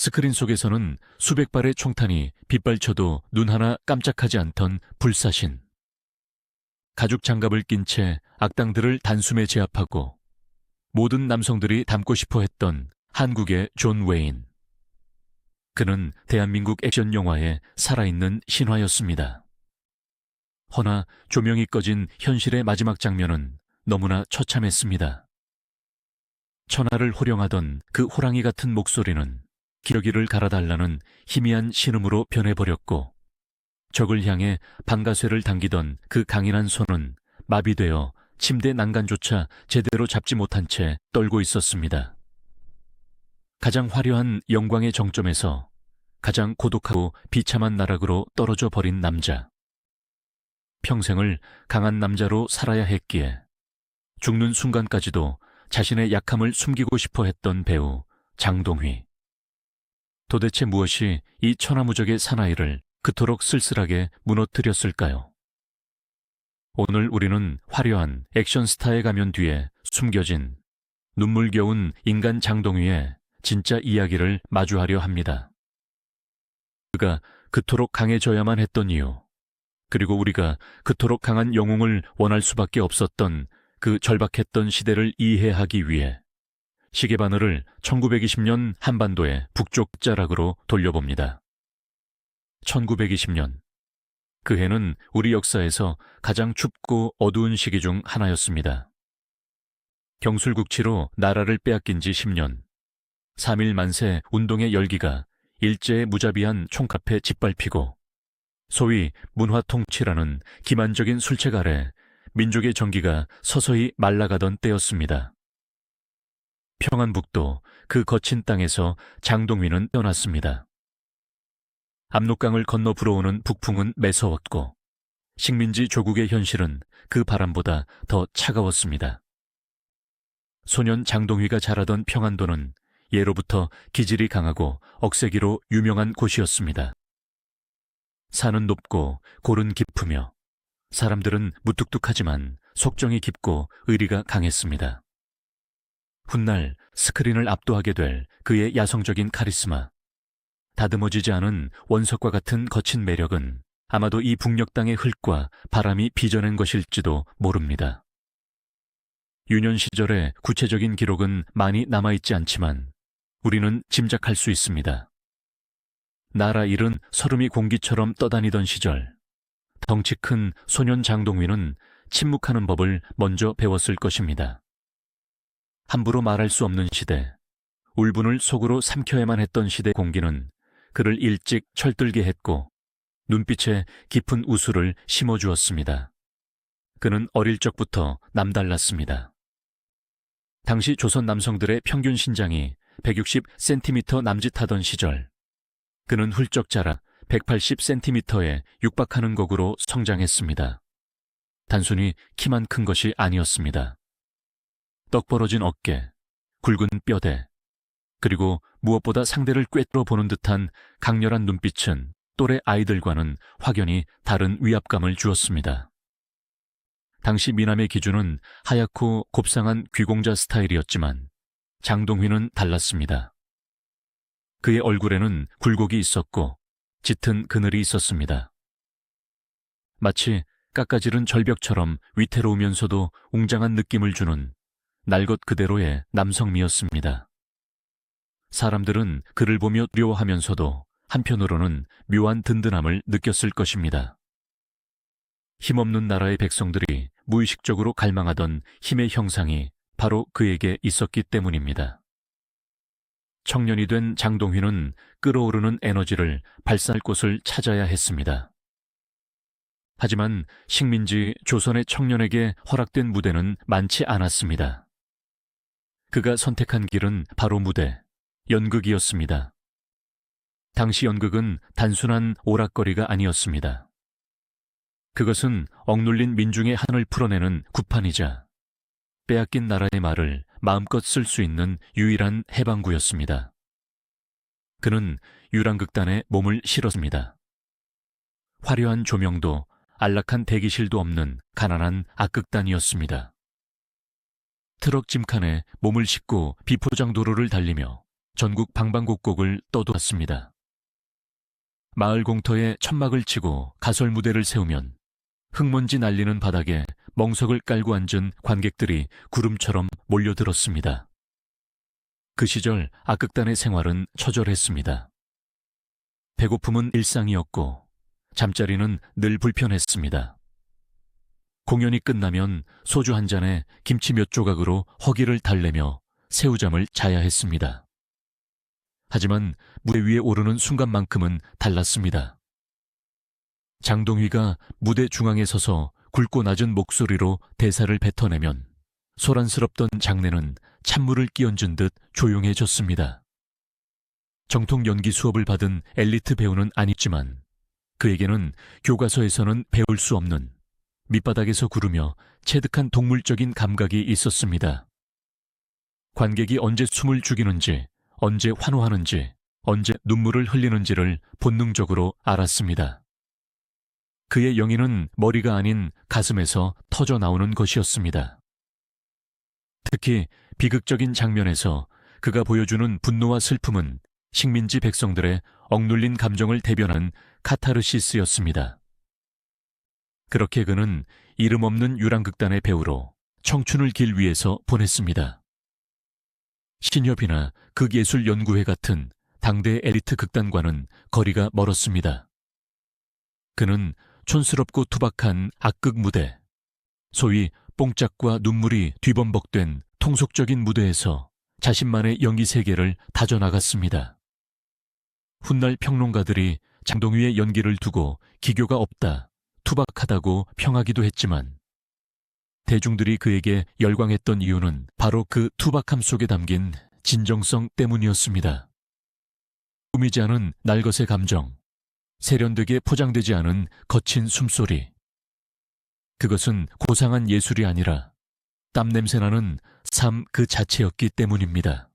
스크린 속에서는 수백 발의 총탄이 빗발쳐도 눈 하나 깜짝하지 않던 불사신. 가죽 장갑을 낀 채 악당들을 단숨에 제압하고 모든 남성들이 닮고 싶어 했던 한국의 존 웨인. 그는 대한민국 액션 영화의 살아있는 신화였습니다. 허나 조명이 꺼진 현실의 마지막 장면은 너무나 처참했습니다. 천하를 호령하던 그 호랑이 같은 목소리는 기러기를 갈아달라는 희미한 신음으로 변해버렸고, 적을 향해 방가쇠를 당기던 그 강인한 손은 마비되어 침대 난간조차 제대로 잡지 못한 채 떨고 있었습니다. 가장 화려한 영광의 정점에서 가장 고독하고 비참한 나락으로 떨어져 버린 남자. 평생을 강한 남자로 살아야 했기에 죽는 순간까지도 자신의 약함을 숨기고 싶어 했던 배우 장동휘. 도대체 무엇이 이 천하무적의 사나이를 그토록 쓸쓸하게 무너뜨렸을까요? 오늘 우리는 화려한 액션 스타의 가면 뒤에 숨겨진 눈물겨운 인간 장동휘의 진짜 이야기를 마주하려 합니다. 그가 그토록 강해져야만 했던 이유, 그리고 우리가 그토록 강한 영웅을 원할 수밖에 없었던 그 절박했던 시대를 이해하기 위해 시계바늘을 1920년 한반도의 북쪽 자락으로 돌려봅니다. 1920년. 그 해는 우리 역사에서 가장 춥고 어두운 시기 중 하나였습니다. 경술국치로 나라를 빼앗긴 지 10년. 3일 만세 운동의 열기가 일제의 무자비한 총칼에 짓밟히고 소위 문화통치라는 기만적인 술책 아래 민족의 정기가 서서히 말라가던 때였습니다. 평안북도 그 거친 땅에서 장동휘는 떠났습니다. 압록강을 건너 불어오는 북풍은 매서웠고 식민지 조국의 현실은 그 바람보다 더 차가웠습니다. 소년 장동휘가 자라던 평안도는 예로부터 기질이 강하고 억세기로 유명한 곳이었습니다. 산은 높고 골은 깊으며 사람들은 무뚝뚝하지만 속정이 깊고 의리가 강했습니다. 훗날 스크린을 압도하게 될 그의 야성적인 카리스마, 다듬어지지 않은 원석과 같은 거친 매력은 아마도 이 북녘 땅의 흙과 바람이 빚어낸 것일지도 모릅니다. 유년 시절의 구체적인 기록은 많이 남아있지 않지만 우리는 짐작할 수 있습니다. 나라 일은 서름이 공기처럼 떠다니던 시절, 덩치 큰 소년 장동휘는 침묵하는 법을 먼저 배웠을 것입니다. 함부로 말할 수 없는 시대, 울분을 속으로 삼켜야만 했던 시대 공기는 그를 일찍 철들게 했고 눈빛에 깊은 우수를 심어주었습니다. 그는 어릴 적부터 남달랐습니다. 당시 조선 남성들의 평균 신장이 160cm 남짓하던 시절, 그는 훌쩍 자라 180cm에 육박하는 곡으로 성장했습니다. 단순히 키만 큰 것이 아니었습니다. 떡 벌어진 어깨, 굵은 뼈대, 그리고 무엇보다 상대를 꿰뚫어 보는 듯한 강렬한 눈빛은 또래 아이들과는 확연히 다른 위압감을 주었습니다. 당시 미남의 기준은 하얗고 곱상한 귀공자 스타일이었지만 장동휘는 달랐습니다. 그의 얼굴에는 굴곡이 있었고 짙은 그늘이 있었습니다. 마치 깎아지른 절벽처럼 위태로우면서도 웅장한 느낌을 주는 날 것 그대로의 남성미였습니다. 사람들은 그를 보며 두려워하면서도 한편으로는 묘한 든든함을 느꼈을 것입니다. 힘없는 나라의 백성들이 무의식적으로 갈망하던 힘의 형상이 바로 그에게 있었기 때문입니다. 청년이 된 장동휘는 끓어오르는 에너지를 발산할 곳을 찾아야 했습니다. 하지만 식민지 조선의 청년에게 허락된 무대는 많지 않았습니다. 그가 선택한 길은 바로 무대, 연극이었습니다. 당시 연극은 단순한 오락거리가 아니었습니다. 그것은 억눌린 민중의 한을 풀어내는 구판이자 빼앗긴 나라의 말을 마음껏 쓸 수 있는 유일한 해방구였습니다. 그는 유랑극단에 몸을 실었습니다. 화려한 조명도 안락한 대기실도 없는 가난한 악극단이었습니다. 트럭 짐칸에 몸을 싣고 비포장 도로를 달리며 전국 방방곡곡을 떠돌았습니다. 마을 공터에 천막을 치고 가설 무대를 세우면 흙먼지 날리는 바닥에 멍석을 깔고 앉은 관객들이 구름처럼 몰려들었습니다. 그 시절 악극단의 생활은 처절했습니다. 배고픔은 일상이었고 잠자리는 늘 불편했습니다. 공연이 끝나면 소주 한 잔에 김치 몇 조각으로 허기를 달래며 새우잠을 자야 했습니다. 하지만 무대 위에 오르는 순간만큼은 달랐습니다. 장동휘가 무대 중앙에 서서 굵고 낮은 목소리로 대사를 뱉어내면 소란스럽던 장내는 찬물을 끼얹은 듯 조용해졌습니다. 정통 연기 수업을 받은 엘리트 배우는 아니지만 그에게는 교과서에서는 배울 수 없는 밑바닥에서 구르며 체득한 동물적인 감각이 있었습니다. 관객이 언제 숨을 죽이는지, 언제 환호하는지, 언제 눈물을 흘리는지를 본능적으로 알았습니다. 그의 영인은 머리가 아닌 가슴에서 터져 나오는 것이었습니다. 특히 비극적인 장면에서 그가 보여주는 분노와 슬픔은 식민지 백성들의 억눌린 감정을 대변한 카타르시스였습니다. 그렇게 그는 이름 없는 유랑극단의 배우로 청춘을 길 위에서 보냈습니다. 신협이나 극예술연구회 같은 당대 엘리트 극단과는 거리가 멀었습니다. 그는 촌스럽고 투박한 악극 무대, 소위 뽕짝과 눈물이 뒤범벅된 통속적인 무대에서 자신만의 연기 세계를 다져나갔습니다. 훗날 평론가들이 장동휘의 연기를 두고 기교가 없다, 투박하다고 평하기도 했지만 대중들이 그에게 열광했던 이유는 바로 그 투박함 속에 담긴 진정성 때문이었습니다. 꾸미지 않은 날것의 감정, 세련되게 포장되지 않은 거친 숨소리. 그것은 고상한 예술이 아니라 땀냄새나는 삶 그 자체였기 때문입니다.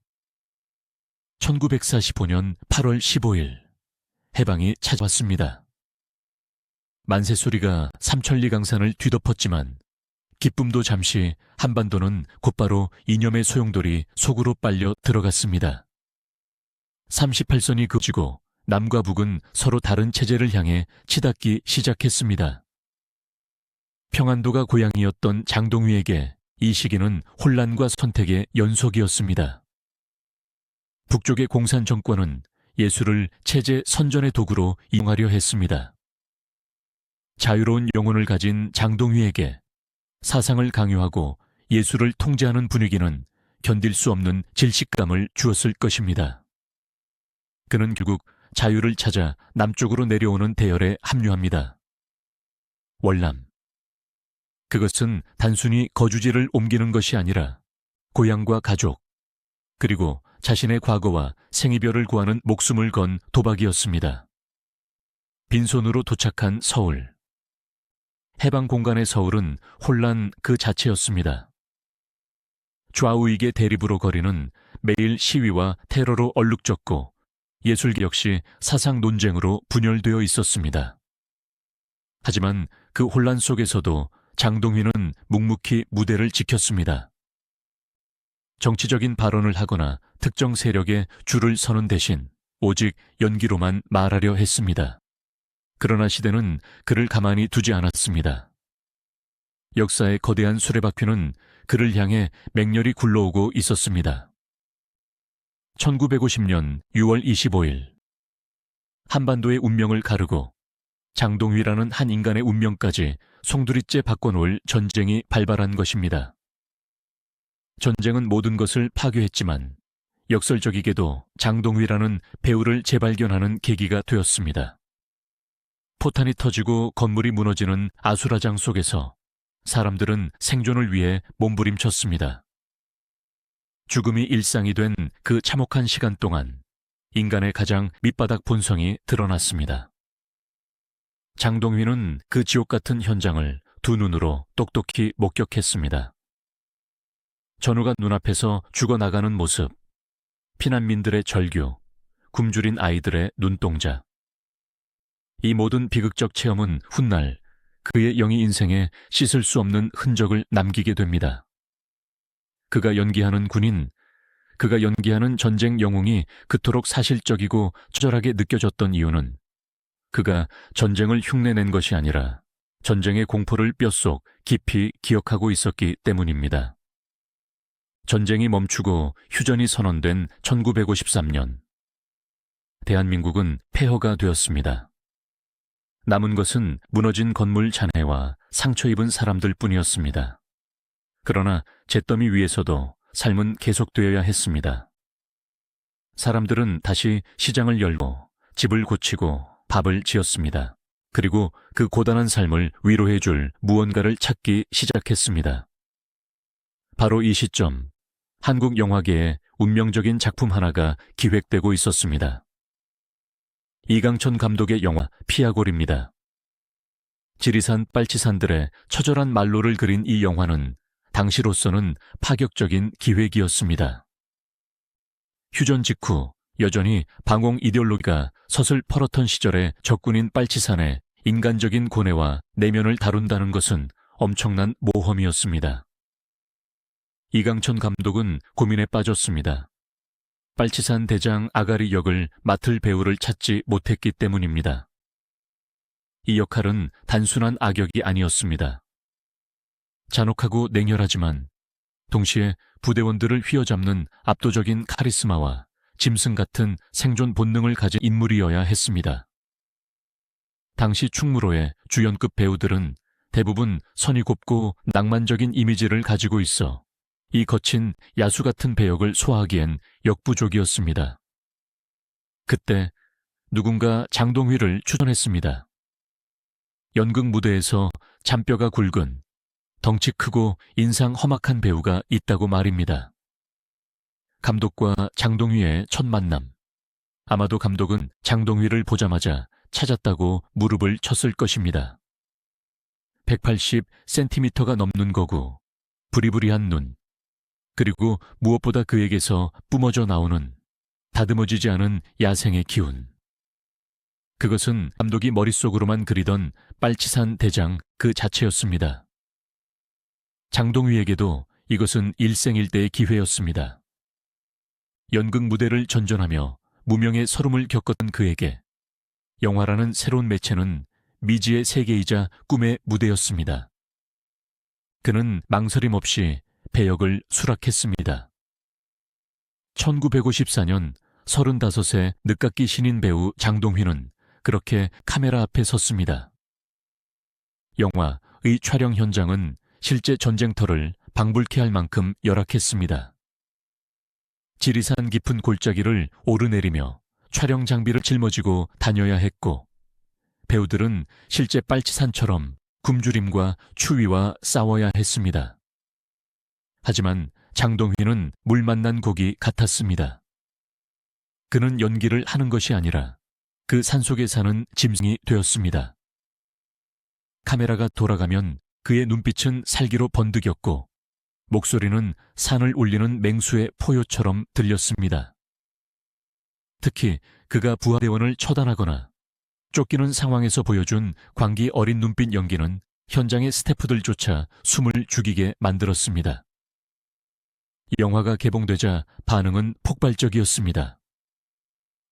1945년 8월 15일, 해방이 찾아왔습니다. 만세소리가 삼천리 강산을 뒤덮었지만 기쁨도 잠시, 한반도는 곧바로 이념의 소용돌이 속으로 빨려 들어갔습니다. 38선이 그어지고 남과 북은 서로 다른 체제를 향해 치닫기 시작했습니다. 평안도가 고향이었던 장동휘에게 이 시기는 혼란과 선택의 연속이었습니다. 북쪽의 공산 정권은 예술을 체제 선전의 도구로 이용하려 했습니다. 자유로운 영혼을 가진 장동휘에게 사상을 강요하고 예술을 통제하는 분위기는 견딜 수 없는 질식감을 주었을 것입니다. 그는 결국 자유를 찾아 남쪽으로 내려오는 대열에 합류합니다. 월남. 그것은 단순히 거주지를 옮기는 것이 아니라 고향과 가족, 그리고 자신의 과거와 생이별을 구하는 목숨을 건 도박이었습니다. 빈손으로 도착한 서울. 해방 공간의 서울은 혼란 그 자체였습니다. 좌우익의 대립으로 거리는 매일 시위와 테러로 얼룩졌고 예술계 역시 사상 논쟁으로 분열되어 있었습니다. 하지만 그 혼란 속에서도 장동휘는 묵묵히 무대를 지켰습니다. 정치적인 발언을 하거나 특정 세력에 줄을 서는 대신 오직 연기로만 말하려 했습니다. 그러나 시대는 그를 가만히 두지 않았습니다. 역사의 거대한 수레바퀴는 그를 향해 맹렬히 굴러오고 있었습니다. 1950년 6월 25일, 한반도의 운명을 가르고 장동휘라는 한 인간의 운명까지 송두리째 바꿔놓을 전쟁이 발발한 것입니다. 전쟁은 모든 것을 파괴했지만 역설적이게도 장동휘라는 배우를 재발견하는 계기가 되었습니다. 포탄이 터지고 건물이 무너지는 아수라장 속에서 사람들은 생존을 위해 몸부림쳤습니다. 죽음이 일상이 된 그 참혹한 시간 동안 인간의 가장 밑바닥 본성이 드러났습니다. 장동휘는 그 지옥 같은 현장을 두 눈으로 똑똑히 목격했습니다. 전우가 눈앞에서 죽어나가는 모습, 피난민들의 절규, 굶주린 아이들의 눈동자. 이 모든 비극적 체험은 훗날 그의 영희 인생에 씻을 수 없는 흔적을 남기게 됩니다. 그가 연기하는 군인, 그가 연기하는 전쟁 영웅이 그토록 사실적이고 처절하게 느껴졌던 이유는 그가 전쟁을 흉내낸 것이 아니라 전쟁의 공포를 뼛속 깊이 기억하고 있었기 때문입니다. 전쟁이 멈추고 휴전이 선언된 1953년, 대한민국은 폐허가 되었습니다. 남은 것은 무너진 건물 잔해와 상처 입은 사람들 뿐이었습니다. 그러나 잿더미 위에서도 삶은 계속되어야 했습니다. 사람들은 다시 시장을 열고 집을 고치고 밥을 지었습니다. 그리고 그 고단한 삶을 위로해줄 무언가를 찾기 시작했습니다. 바로 이 시점, 한국 영화계에 운명적인 작품 하나가 기획되고 있었습니다. 이강천 감독의 영화 피아골입니다. 지리산 빨치산들의 처절한 말로를 그린 이 영화는 당시로서는 파격적인 기획이었습니다. 휴전 직후 여전히 방공 이데올로기가 섯을 펄었던 시절의 적군인 빨치산의 인간적인 고뇌와 내면을 다룬다는 것은 엄청난 모험이었습니다. 이강천 감독은 고민에 빠졌습니다. 빨치산 대장 아가리 역을 맡을 배우를 찾지 못했기 때문입니다. 이 역할은 단순한 악역이 아니었습니다. 잔혹하고 냉혈하지만 동시에 부대원들을 휘어잡는 압도적인 카리스마와 짐승 같은 생존 본능을 가진 인물이어야 했습니다. 당시 충무로의 주연급 배우들은 대부분 선이 곱고 낭만적인 이미지를 가지고 있어 이 거친 야수 같은 배역을 소화하기엔 역부족이었습니다. 그때 누군가 장동휘를 추천했습니다. 연극 무대에서 잔뼈가 굵은 덩치 크고 인상 험악한 배우가 있다고 말입니다. 감독과 장동휘의 첫 만남. 아마도 감독은 장동휘를 보자마자 찾았다고 무릎을 쳤을 것입니다. 180cm가 넘는 거구, 부리부리한 눈, 그리고 무엇보다 그에게서 뿜어져 나오는 다듬어지지 않은 야생의 기운. 그것은 감독이 머릿속으로만 그리던 빨치산 대장 그 자체였습니다. 장동휘에게도 이것은 일생일대의 기회였습니다. 연극 무대를 전전하며 무명의 서름을 겪었던 그에게 영화라는 새로운 매체는 미지의 세계이자 꿈의 무대였습니다. 그는 망설임 없이 배역을 수락했습니다. 1954년 35세 늦깎이 신인 배우 장동휘는 그렇게 카메라 앞에 섰습니다. 영화의 촬영 현장은 실제 전쟁터를 방불케 할 만큼 열악했습니다. 지리산 깊은 골짜기를 오르내리며 촬영 장비를 짊어지고 다녀야 했고, 배우들은 실제 빨치산처럼 굶주림과 추위와 싸워야 했습니다. 하지만 장동휘는 물 만난 고기 같았습니다. 그는 연기를 하는 것이 아니라 그 산속에 사는 짐승이 되었습니다. 카메라가 돌아가면 그의 눈빛은 살기로 번득였고 목소리는 산을 울리는 맹수의 포효처럼 들렸습니다. 특히 그가 부하대원을 처단하거나 쫓기는 상황에서 보여준 광기 어린 눈빛 연기는 현장의 스태프들조차 숨을 죽이게 만들었습니다. 영화가 개봉되자 반응은 폭발적이었습니다.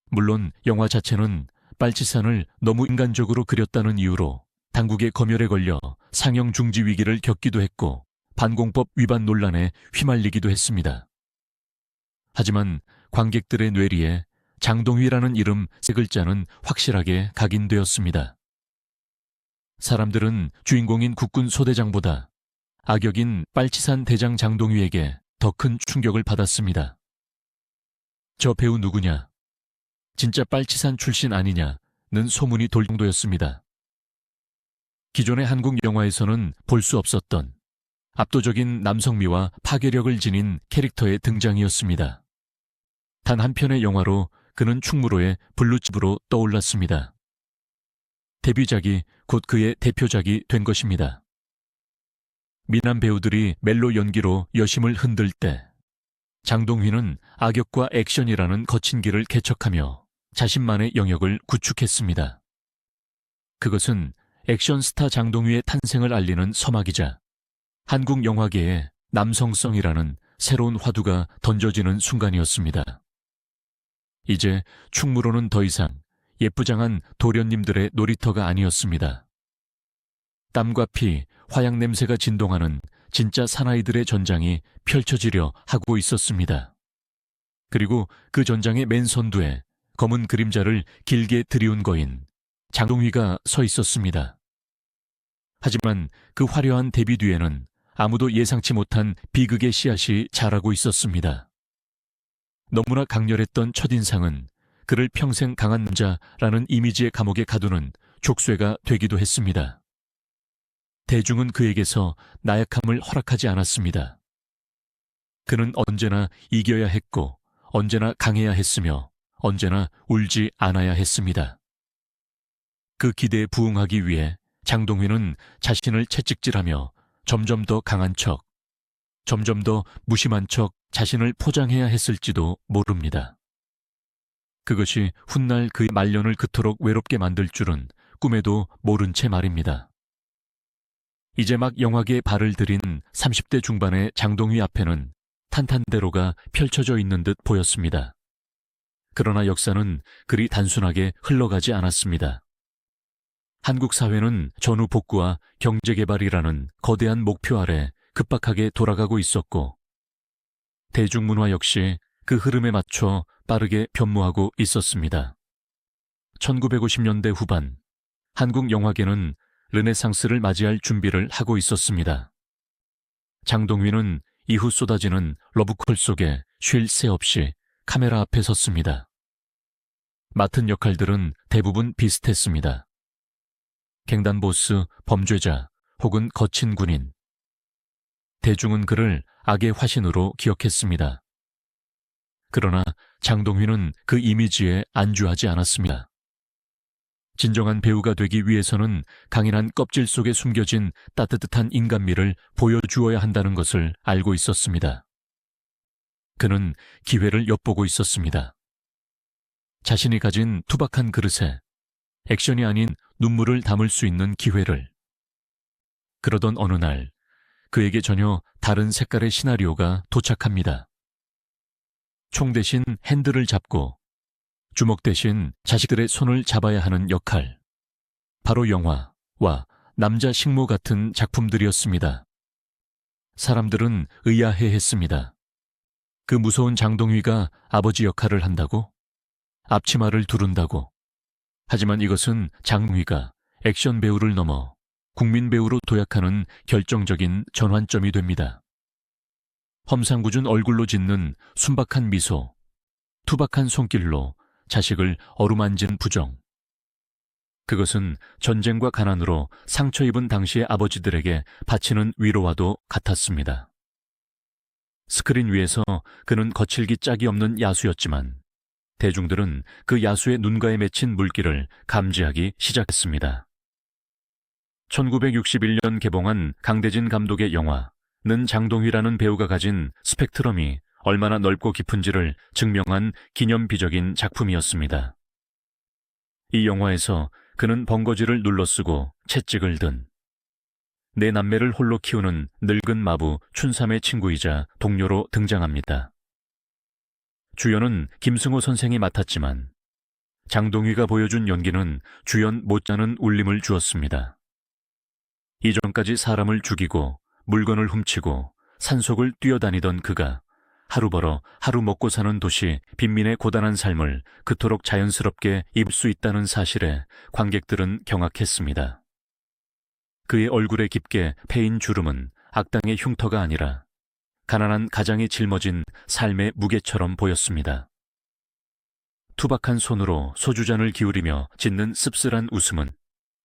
물론 영화 자체는 빨치산을 너무 인간적으로 그렸다는 이유로 당국의 검열에 걸려 상영 중지 위기를 겪기도 했고 반공법 위반 논란에 휘말리기도 했습니다. 하지만 관객들의 뇌리에 장동휘라는 이름 세 글자는 확실하게 각인되었습니다. 사람들은 주인공인 국군 소대장보다 악역인 빨치산 대장 장동휘에게 더 큰 충격을 받았습니다. 저 배우 누구냐? 진짜 빨치산 출신 아니냐는 소문이 돌 정도였습니다. 기존의 한국 영화에서는 볼 수 없었던 압도적인 남성미와 파괴력을 지닌 캐릭터의 등장이었습니다. 단 한 편의 영화로 그는 충무로의 블루칩으로 떠올랐습니다. 데뷔작이 곧 그의 대표작이 된 것입니다. 미남 배우들이 멜로 연기로 여심을 흔들 때 장동휘는 악역과 액션이라는 거친 길을 개척하며 자신만의 영역을 구축했습니다. 그것은 액션 스타 장동휘의 탄생을 알리는 서막이자 한국 영화계의 남성성이라는 새로운 화두가 던져지는 순간이었습니다. 이제 충무로는 더 이상 예쁘장한 도련님들의 놀이터가 아니었습니다. 땀과 피, 화약 냄새가 진동하는 진짜 사나이들의 전장이 펼쳐지려 하고 있었습니다. 그리고 그 전장의 맨 선두에 검은 그림자를 길게 들이운 거인 장동휘가 서 있었습니다. 하지만 그 화려한 대비 뒤에는 아무도 예상치 못한 비극의 씨앗이 자라고 있었습니다. 너무나 강렬했던 첫인상은 그를 평생 강한 남자라는 이미지의 감옥에 가두는 족쇄가 되기도 했습니다. 대중은 그에게서 나약함을 허락하지 않았습니다. 그는 언제나 이겨야 했고 언제나 강해야 했으며 언제나 울지 않아야 했습니다. 그 기대에 부응하기 위해 장동휘는 자신을 채찍질하며 점점 더 강한 척, 점점 더 무심한 척 자신을 포장해야 했을지도 모릅니다. 그것이 훗날 그의 말년을 그토록 외롭게 만들 줄은 꿈에도 모른 채 말입니다. 이제 막 영화계에 발을 들인 30대 중반의 장동휘 앞에는 탄탄대로가 펼쳐져 있는 듯 보였습니다. 그러나 역사는 그리 단순하게 흘러가지 않았습니다. 한국 사회는 전후 복구와 경제개발이라는 거대한 목표 아래 급박하게 돌아가고 있었고, 대중문화 역시 그 흐름에 맞춰 빠르게 변모하고 있었습니다. 1950년대 후반, 한국 영화계는 르네상스를 맞이할 준비를 하고 있었습니다. 장동휘는 이후 쏟아지는 러브콜 속에 쉴 새 없이 카메라 앞에 섰습니다. 맡은 역할들은 대부분 비슷했습니다. 갱단보스, 범죄자 혹은 거친 군인. 대중은 그를 악의 화신으로 기억했습니다. 그러나 장동휘는 그 이미지에 안주하지 않았습니다. 진정한 배우가 되기 위해서는 강인한 껍질 속에 숨겨진 따뜻한 인간미를 보여주어야 한다는 것을 알고 있었습니다. 그는 기회를 엿보고 있었습니다. 자신이 가진 투박한 그릇에 액션이 아닌 눈물을 담을 수 있는 기회를. 그러던 어느 날 그에게 전혀 다른 색깔의 시나리오가 도착합니다. 총 대신 핸들을 잡고 주먹 대신 자식들의 손을 잡아야 하는 역할. 바로 영화와 남자 식모 같은 작품들이었습니다. 사람들은 의아해했습니다. 그 무서운 장동휘가 아버지 역할을 한다고? 앞치마를 두른다고? 하지만 이것은 장동휘가 액션 배우를 넘어 국민 배우로 도약하는 결정적인 전환점이 됩니다. 험상궂은 얼굴로 짓는 순박한 미소, 투박한 손길로 자식을 어루만진 부정. 그것은 전쟁과 가난으로 상처 입은 당시의 아버지들에게 바치는 위로와도 같았습니다. 스크린 위에서 그는 거칠기 짝이 없는 야수였지만 대중들은 그 야수의 눈가에 맺힌 물기를 감지하기 시작했습니다. 1961년 개봉한 강대진 감독의 영화는 장동휘라는 배우가 가진 스펙트럼이 얼마나 넓고 깊은지를 증명한 기념비적인 작품이었습니다. 이 영화에서 그는 번거지를 눌러쓰고 채찍을 든 내 남매를 홀로 키우는 늙은 마부 춘삼의 친구이자 동료로 등장합니다. 주연은 김승호 선생이 맡았지만 장동휘가 보여준 연기는 주연 못지않은 울림을 주었습니다. 이전까지 사람을 죽이고 물건을 훔치고 산속을 뛰어다니던 그가 하루 벌어 하루 먹고 사는 도시 빈민의 고단한 삶을 그토록 자연스럽게 입을 수 있다는 사실에 관객들은 경악했습니다. 그의 얼굴에 깊게 패인 주름은 악당의 흉터가 아니라 가난한 가장이 짊어진 삶의 무게처럼 보였습니다. 투박한 손으로 소주잔을 기울이며 짓는 씁쓸한 웃음은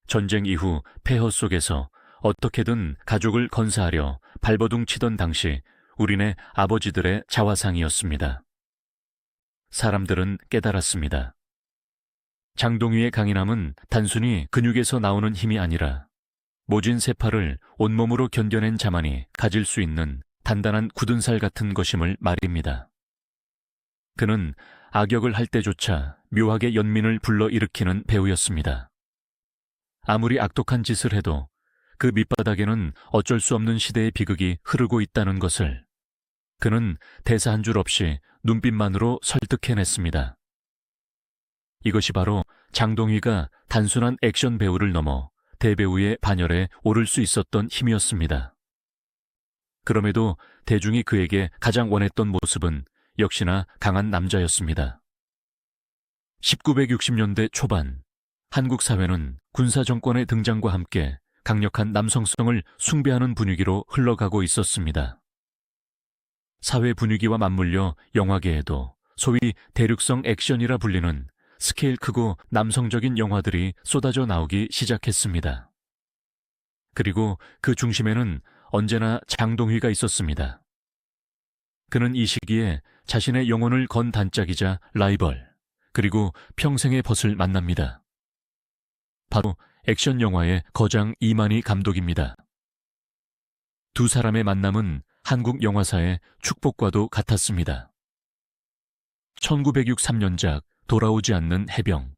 전쟁 이후 폐허 속에서 어떻게든 가족을 건사하려 발버둥 치던 당시 우리네 아버지들의 자화상이었습니다. 사람들은 깨달았습니다. 장동휘의 강인함은 단순히 근육에서 나오는 힘이 아니라 모진 세파를 온몸으로 견뎌낸 자만이 가질 수 있는 단단한 굳은 살 같은 것임을 말입니다. 그는 악역을 할 때조차 묘하게 연민을 불러일으키는 배우였습니다. 아무리 악독한 짓을 해도 그 밑바닥에는 어쩔 수 없는 시대의 비극이 흐르고 있다는 것을, 그는 대사 한 줄 없이 눈빛만으로 설득해냈습니다. 이것이 바로 장동휘가 단순한 액션 배우를 넘어 대배우의 반열에 오를 수 있었던 힘이었습니다. 그럼에도 대중이 그에게 가장 원했던 모습은 역시나 강한 남자였습니다. 1960년대 초반, 한국 사회는 군사 정권의 등장과 함께 강력한 남성성을 숭배하는 분위기로 흘러가고 있었습니다. 사회 분위기와 맞물려 영화계에도 소위 대륙성 액션이라 불리는 스케일 크고 남성적인 영화들이 쏟아져 나오기 시작했습니다. 그리고 그 중심에는 언제나 장동휘가 있었습니다. 그는 이 시기에 자신의 영혼을 건 단짝이자 라이벌, 그리고 평생의 벗을 만납니다. 바로 액션 영화의 거장 이만희 감독입니다. 두 사람의 만남은 한국 영화사의 축복과도 같았습니다. 1963년작 돌아오지 않는 해병.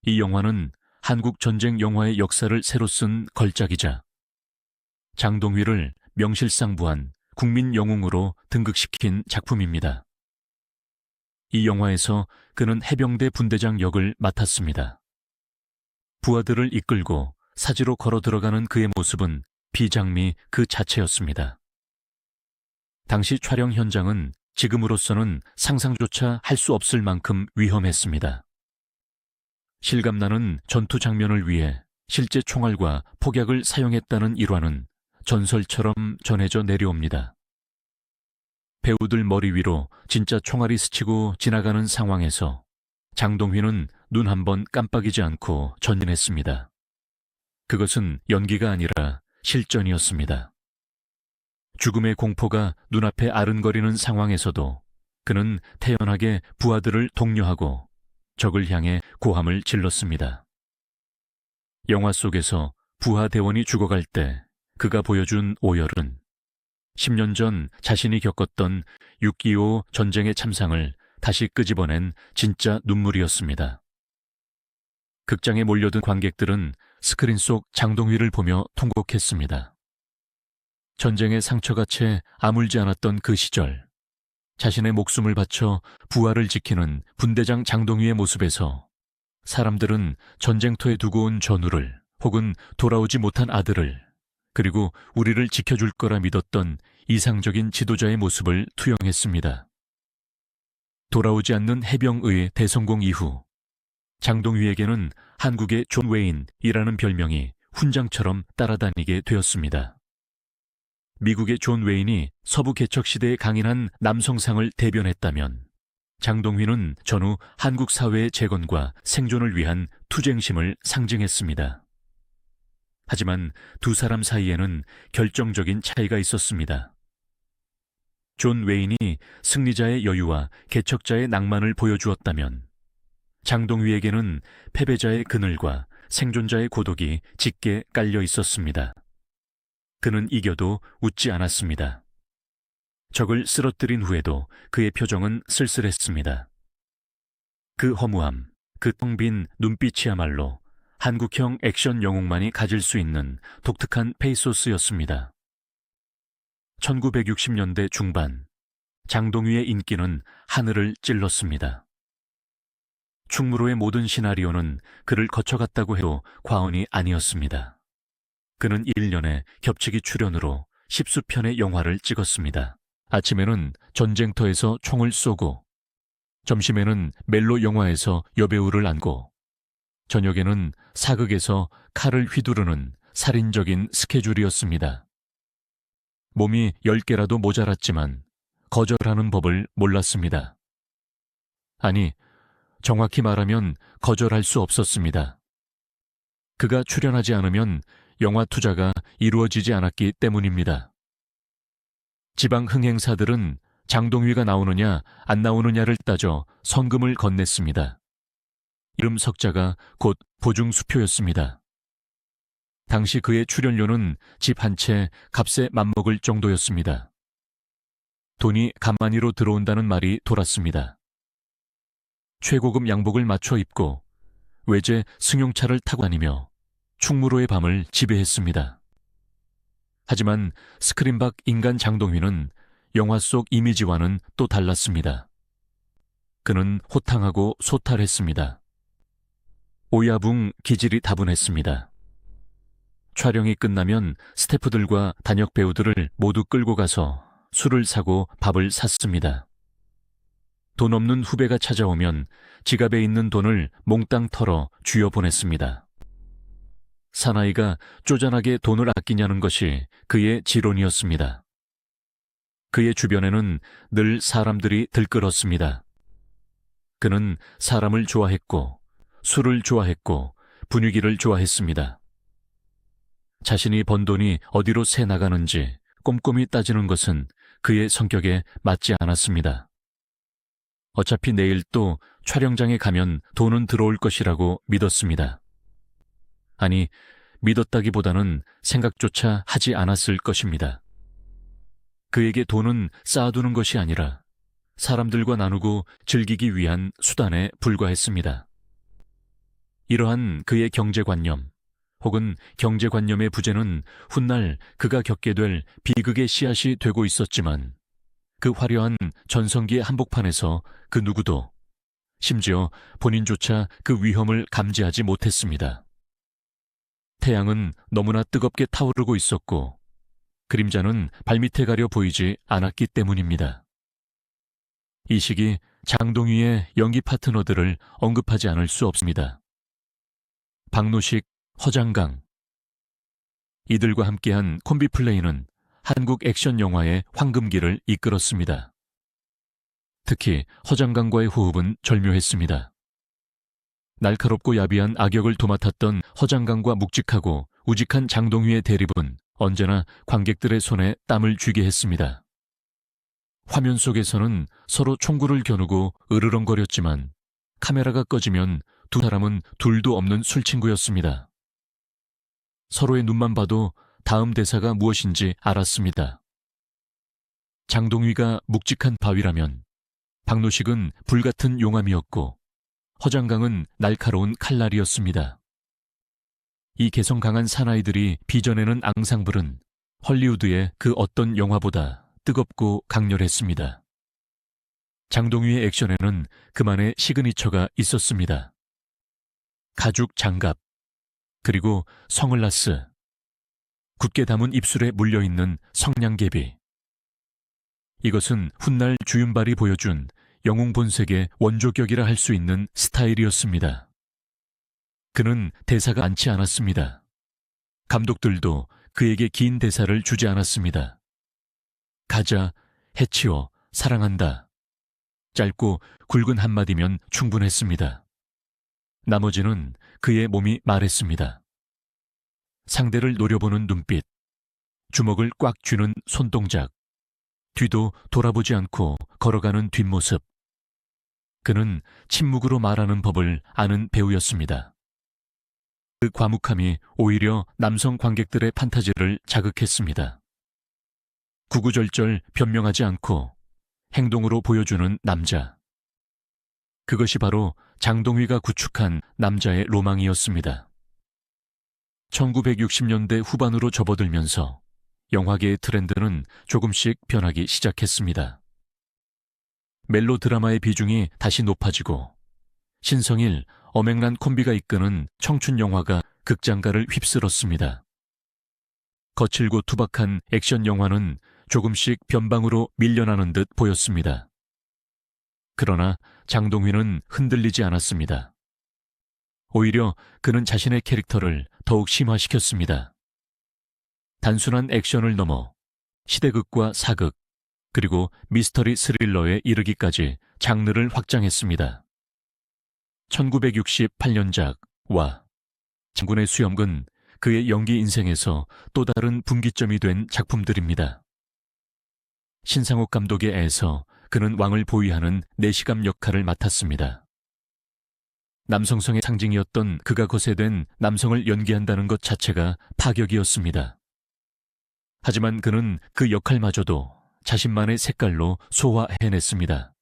이 영화는 한국 전쟁 영화의 역사를 새로 쓴 걸작이자 장동휘를 명실상부한 국민 영웅으로 등극시킨 작품입니다. 이 영화에서 그는 해병대 분대장 역을 맡았습니다. 부하들을 이끌고 사지로 걸어 들어가는 그의 모습은 비장미 그 자체였습니다. 당시 촬영 현장은 지금으로서는 상상조차 할 수 없을 만큼 위험했습니다. 실감나는 전투 장면을 위해 실제 총알과 폭약을 사용했다는 일화는 전설처럼 전해져 내려옵니다. 배우들 머리 위로 진짜 총알이 스치고 지나가는 상황에서 장동휘는 눈 한 번 깜빡이지 않고 전진했습니다. 그것은 연기가 아니라 실전이었습니다. 죽음의 공포가 눈앞에 아른거리는 상황에서도 그는 태연하게 부하들을 독려하고 적을 향해 고함을 질렀습니다. 영화 속에서 부하 대원이 죽어갈 때 그가 보여준 오열은 10년 전 자신이 겪었던 6.25 전쟁의 참상을 다시 끄집어낸 진짜 눈물이었습니다. 극장에 몰려든 관객들은 스크린 속 장동휘를 보며 통곡했습니다. 전쟁의 상처가 채 아물지 않았던 그 시절, 자신의 목숨을 바쳐 부하를 지키는 분대장 장동휘의 모습에서 사람들은 전쟁터에 두고 온 전우를 혹은 돌아오지 못한 아들을 그리고 우리를 지켜줄 거라 믿었던 이상적인 지도자의 모습을 투영했습니다. 돌아오지 않는 해병의 대성공 이후 장동휘에게는 한국의 존 웨인이라는 별명이 훈장처럼 따라다니게 되었습니다. 미국의 존 웨인이 서부 개척 시대에 강인한 남성상을 대변했다면 장동휘는 전후 한국 사회의 재건과 생존을 위한 투쟁심을 상징했습니다. 하지만 두 사람 사이에는 결정적인 차이가 있었습니다. 존 웨인이 승리자의 여유와 개척자의 낭만을 보여주었다면 장동휘에게는 패배자의 그늘과 생존자의 고독이 짙게 깔려 있었습니다. 그는 이겨도 웃지 않았습니다. 적을 쓰러뜨린 후에도 그의 표정은 쓸쓸했습니다. 그 허무함, 그 텅 빈 눈빛이야말로 한국형 액션 영웅만이 가질 수 있는 독특한 페이소스였습니다. 1960년대 중반, 장동휘의 인기는 하늘을 찔렀습니다. 충무로의 모든 시나리오는 그를 거쳐갔다고 해도 과언이 아니었습니다. 그는 1년에 겹치기 출연으로 10수편의 영화를 찍었습니다. 아침에는 전쟁터에서 총을 쏘고, 점심에는 멜로 영화에서 여배우를 안고, 저녁에는 사극에서 칼을 휘두르는 살인적인 스케줄이었습니다. 몸이 10개라도 모자랐지만 거절하는 법을 몰랐습니다. 아니, 정확히 말하면 거절할 수 없었습니다. 그가 출연하지 않으면 영화 투자가 이루어지지 않았기 때문입니다. 지방 흥행사들은 장동휘가 나오느냐 안 나오느냐를 따져 성금을 건넸습니다. 이름 석자가 곧 보증수표였습니다. 당시 그의 출연료는 집 한 채 값에 맞먹을 정도였습니다. 돈이 가만히로 들어온다는 말이 돌았습니다. 최고급 양복을 맞춰 입고 외제 승용차를 타고 다니며 충무로의 밤을 지배했습니다. 하지만 스크린 밖 인간 장동휘는 영화 속 이미지와는 또 달랐습니다. 그는 호탕하고 소탈했습니다. 오야붕 기질이 다분했습니다. 촬영이 끝나면 스태프들과 단역 배우들을 모두 끌고 가서 술을 사고 밥을 샀습니다. 돈 없는 후배가 찾아오면 지갑에 있는 돈을 몽땅 털어 쥐어보냈습니다. 사나이가 쪼잔하게 돈을 아끼냐는 것이 그의 지론이었습니다. 그의 주변에는 늘 사람들이 들끓었습니다. 그는 사람을 좋아했고 술을 좋아했고 분위기를 좋아했습니다. 자신이 번 돈이 어디로 새 나가는지 꼼꼼히 따지는 것은 그의 성격에 맞지 않았습니다. 어차피 내일 또 촬영장에 가면 돈은 들어올 것이라고 믿었습니다. 아니, 믿었다기보다는 생각조차 하지 않았을 것입니다. 그에게 돈은 쌓아두는 것이 아니라 사람들과 나누고 즐기기 위한 수단에 불과했습니다. 이러한 그의 경제관념, 혹은 경제관념의 부재는 훗날 그가 겪게 될 비극의 씨앗이 되고 있었지만 그 화려한 전성기의 한복판에서 그 누구도, 심지어 본인조차 그 위험을 감지하지 못했습니다. 태양은 너무나 뜨겁게 타오르고 있었고 그림자는 발밑에 가려 보이지 않았기 때문입니다. 이 시기 장동휘의 연기 파트너들을 언급하지 않을 수 없습니다. 박노식, 허장강. 이들과 함께한 콤비 플레이는 한국 액션 영화의 황금기를 이끌었습니다. 특히 허장강과의 호흡은 절묘했습니다. 날카롭고 야비한 악역을 도맡았던 허장강과 묵직하고 우직한 장동휘의 대립은 언제나 관객들의 손에 땀을 쥐게 했습니다. 화면 속에서는 서로 총구를 겨누고 으르렁거렸지만 카메라가 꺼지면 두 사람은 둘도 없는 술친구였습니다. 서로의 눈만 봐도 다음 대사가 무엇인지 알았습니다. 장동휘가 묵직한 바위라면 박노식은 불같은 용암이었고 허장강은 날카로운 칼날이었습니다. 이 개성 강한 사나이들이 빚어내는 앙상블은 헐리우드의 그 어떤 영화보다 뜨겁고 강렬했습니다. 장동휘의 액션에는 그만의 시그니처가 있었습니다. 가죽 장갑, 그리고 성을라스, 굳게 담은 입술에 물려있는 성냥개비. 이것은 훗날 주윤발이 보여준 영웅 본색의 원조격이라 할 수 있는 스타일이었습니다. 그는 대사가 많지 않았습니다. 감독들도 그에게 긴 대사를 주지 않았습니다. 가자, 해치워, 사랑한다. 짧고 굵은 한마디면 충분했습니다. 나머지는 그의 몸이 말했습니다. 상대를 노려보는 눈빛, 주먹을 꽉 쥐는 손동작, 뒤도 돌아보지 않고 걸어가는 뒷모습. 그는 침묵으로 말하는 법을 아는 배우였습니다. 그 과묵함이 오히려 남성 관객들의 판타지를 자극했습니다. 구구절절 변명하지 않고 행동으로 보여주는 남자. 그것이 바로 장동휘가 구축한 남자의 로망이었습니다. 1960년대 후반으로 접어들면서 영화계의 트렌드는 조금씩 변하기 시작했습니다. 멜로드라마의 비중이 다시 높아지고 신성일, 엄앵란 콤비가 이끄는 청춘 영화가 극장가를 휩쓸었습니다. 거칠고 투박한 액션 영화는 조금씩 변방으로 밀려나는 듯 보였습니다. 그러나 장동휘는 흔들리지 않았습니다. 오히려 그는 자신의 캐릭터를 더욱 심화시켰습니다. 단순한 액션을 넘어 시대극과 사극, 그리고 미스터리 스릴러에 이르기까지 장르를 확장했습니다. 1968년작 와 장군의 수염은 그의 연기 인생에서 또 다른 분기점이 된 작품들입니다. 신상옥 감독의 애에서 그는 왕을 보위하는 내시감 역할을 맡았습니다. 남성성의 상징이었던 그가 거세된 남성을 연기한다는 것 자체가 파격이었습니다. 하지만 그는 그 역할마저도 자신만의 색깔로 소화해냈습니다.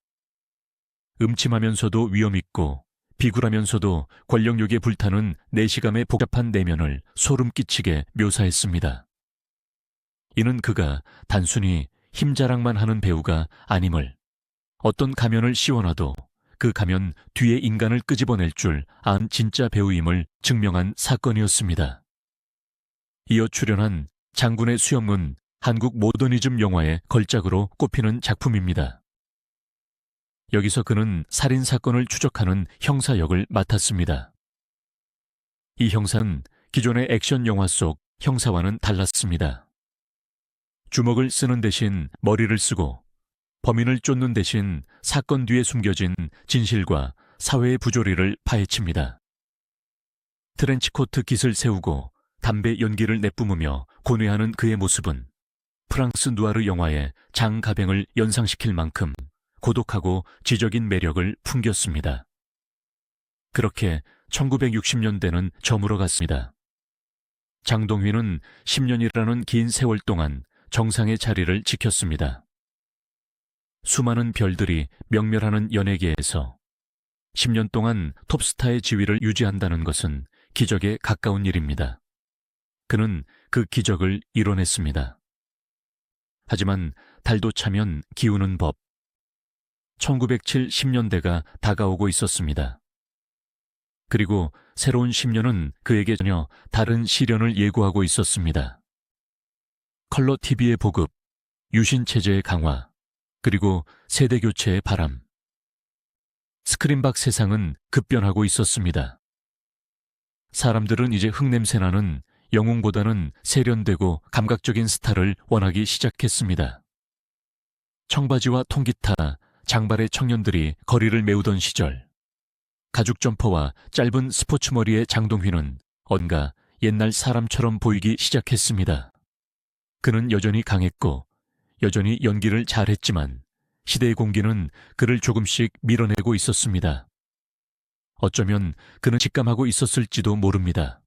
음침하면서도 위험있고 비굴하면서도 권력욕에 불타는 내시감의 복잡한 내면을 소름 끼치게 묘사했습니다. 이는 그가 단순히 힘자랑만 하는 배우가 아님을, 어떤 가면을 씌워놔도 그 가면 뒤에 인간을 끄집어낼 줄 안 진짜 배우임을 증명한 사건이었습니다. 이어 출연한 장군의 수염은 한국 모더니즘 영화의 걸작으로 꼽히는 작품입니다. 여기서 그는 살인사건을 추적하는 형사 역을 맡았습니다. 이 형사는 기존의 액션 영화 속 형사와는 달랐습니다. 주먹을 쓰는 대신 머리를 쓰고 범인을 쫓는 대신 사건 뒤에 숨겨진 진실과 사회의 부조리를 파헤칩니다. 트렌치코트 깃을 세우고 담배 연기를 내뿜으며 고뇌하는 그의 모습은 프랑스 누아르 영화의 장가뱅을 연상시킬 만큼 고독하고 지적인 매력을 풍겼습니다. 그렇게 1960년대는 저물어 갔습니다. 장동휘는 10년이라는 긴 세월 동안 정상의 자리를 지켰습니다. 수많은 별들이 명멸하는 연예계에서 10년 동안 톱스타의 지위를 유지한다는 것은 기적에 가까운 일입니다. 그는 그 기적을 이뤄냈습니다. 하지만 달도 차면 기우는 법. 1970년대가 다가오고 있었습니다. 그리고 새로운 10년은 그에게 전혀 다른 시련을 예고하고 있었습니다. 컬러 TV의 보급, 유신 체제의 강화, 그리고 세대 교체의 바람. 스크린박 세상은 급변하고 있었습니다. 사람들은 이제 흙냄새나는 영웅보다는 세련되고 감각적인 스타를 원하기 시작했습니다. 청바지와 통기타, 장발의 청년들이 거리를 메우던 시절, 가죽 점퍼와 짧은 스포츠 머리의 장동휘는 언가 옛날 사람처럼 보이기 시작했습니다. 그는 여전히 강했고 여전히 연기를 잘했지만 시대의 공기는 그를 조금씩 밀어내고 있었습니다. 어쩌면 그는 직감하고 있었을지도 모릅니다.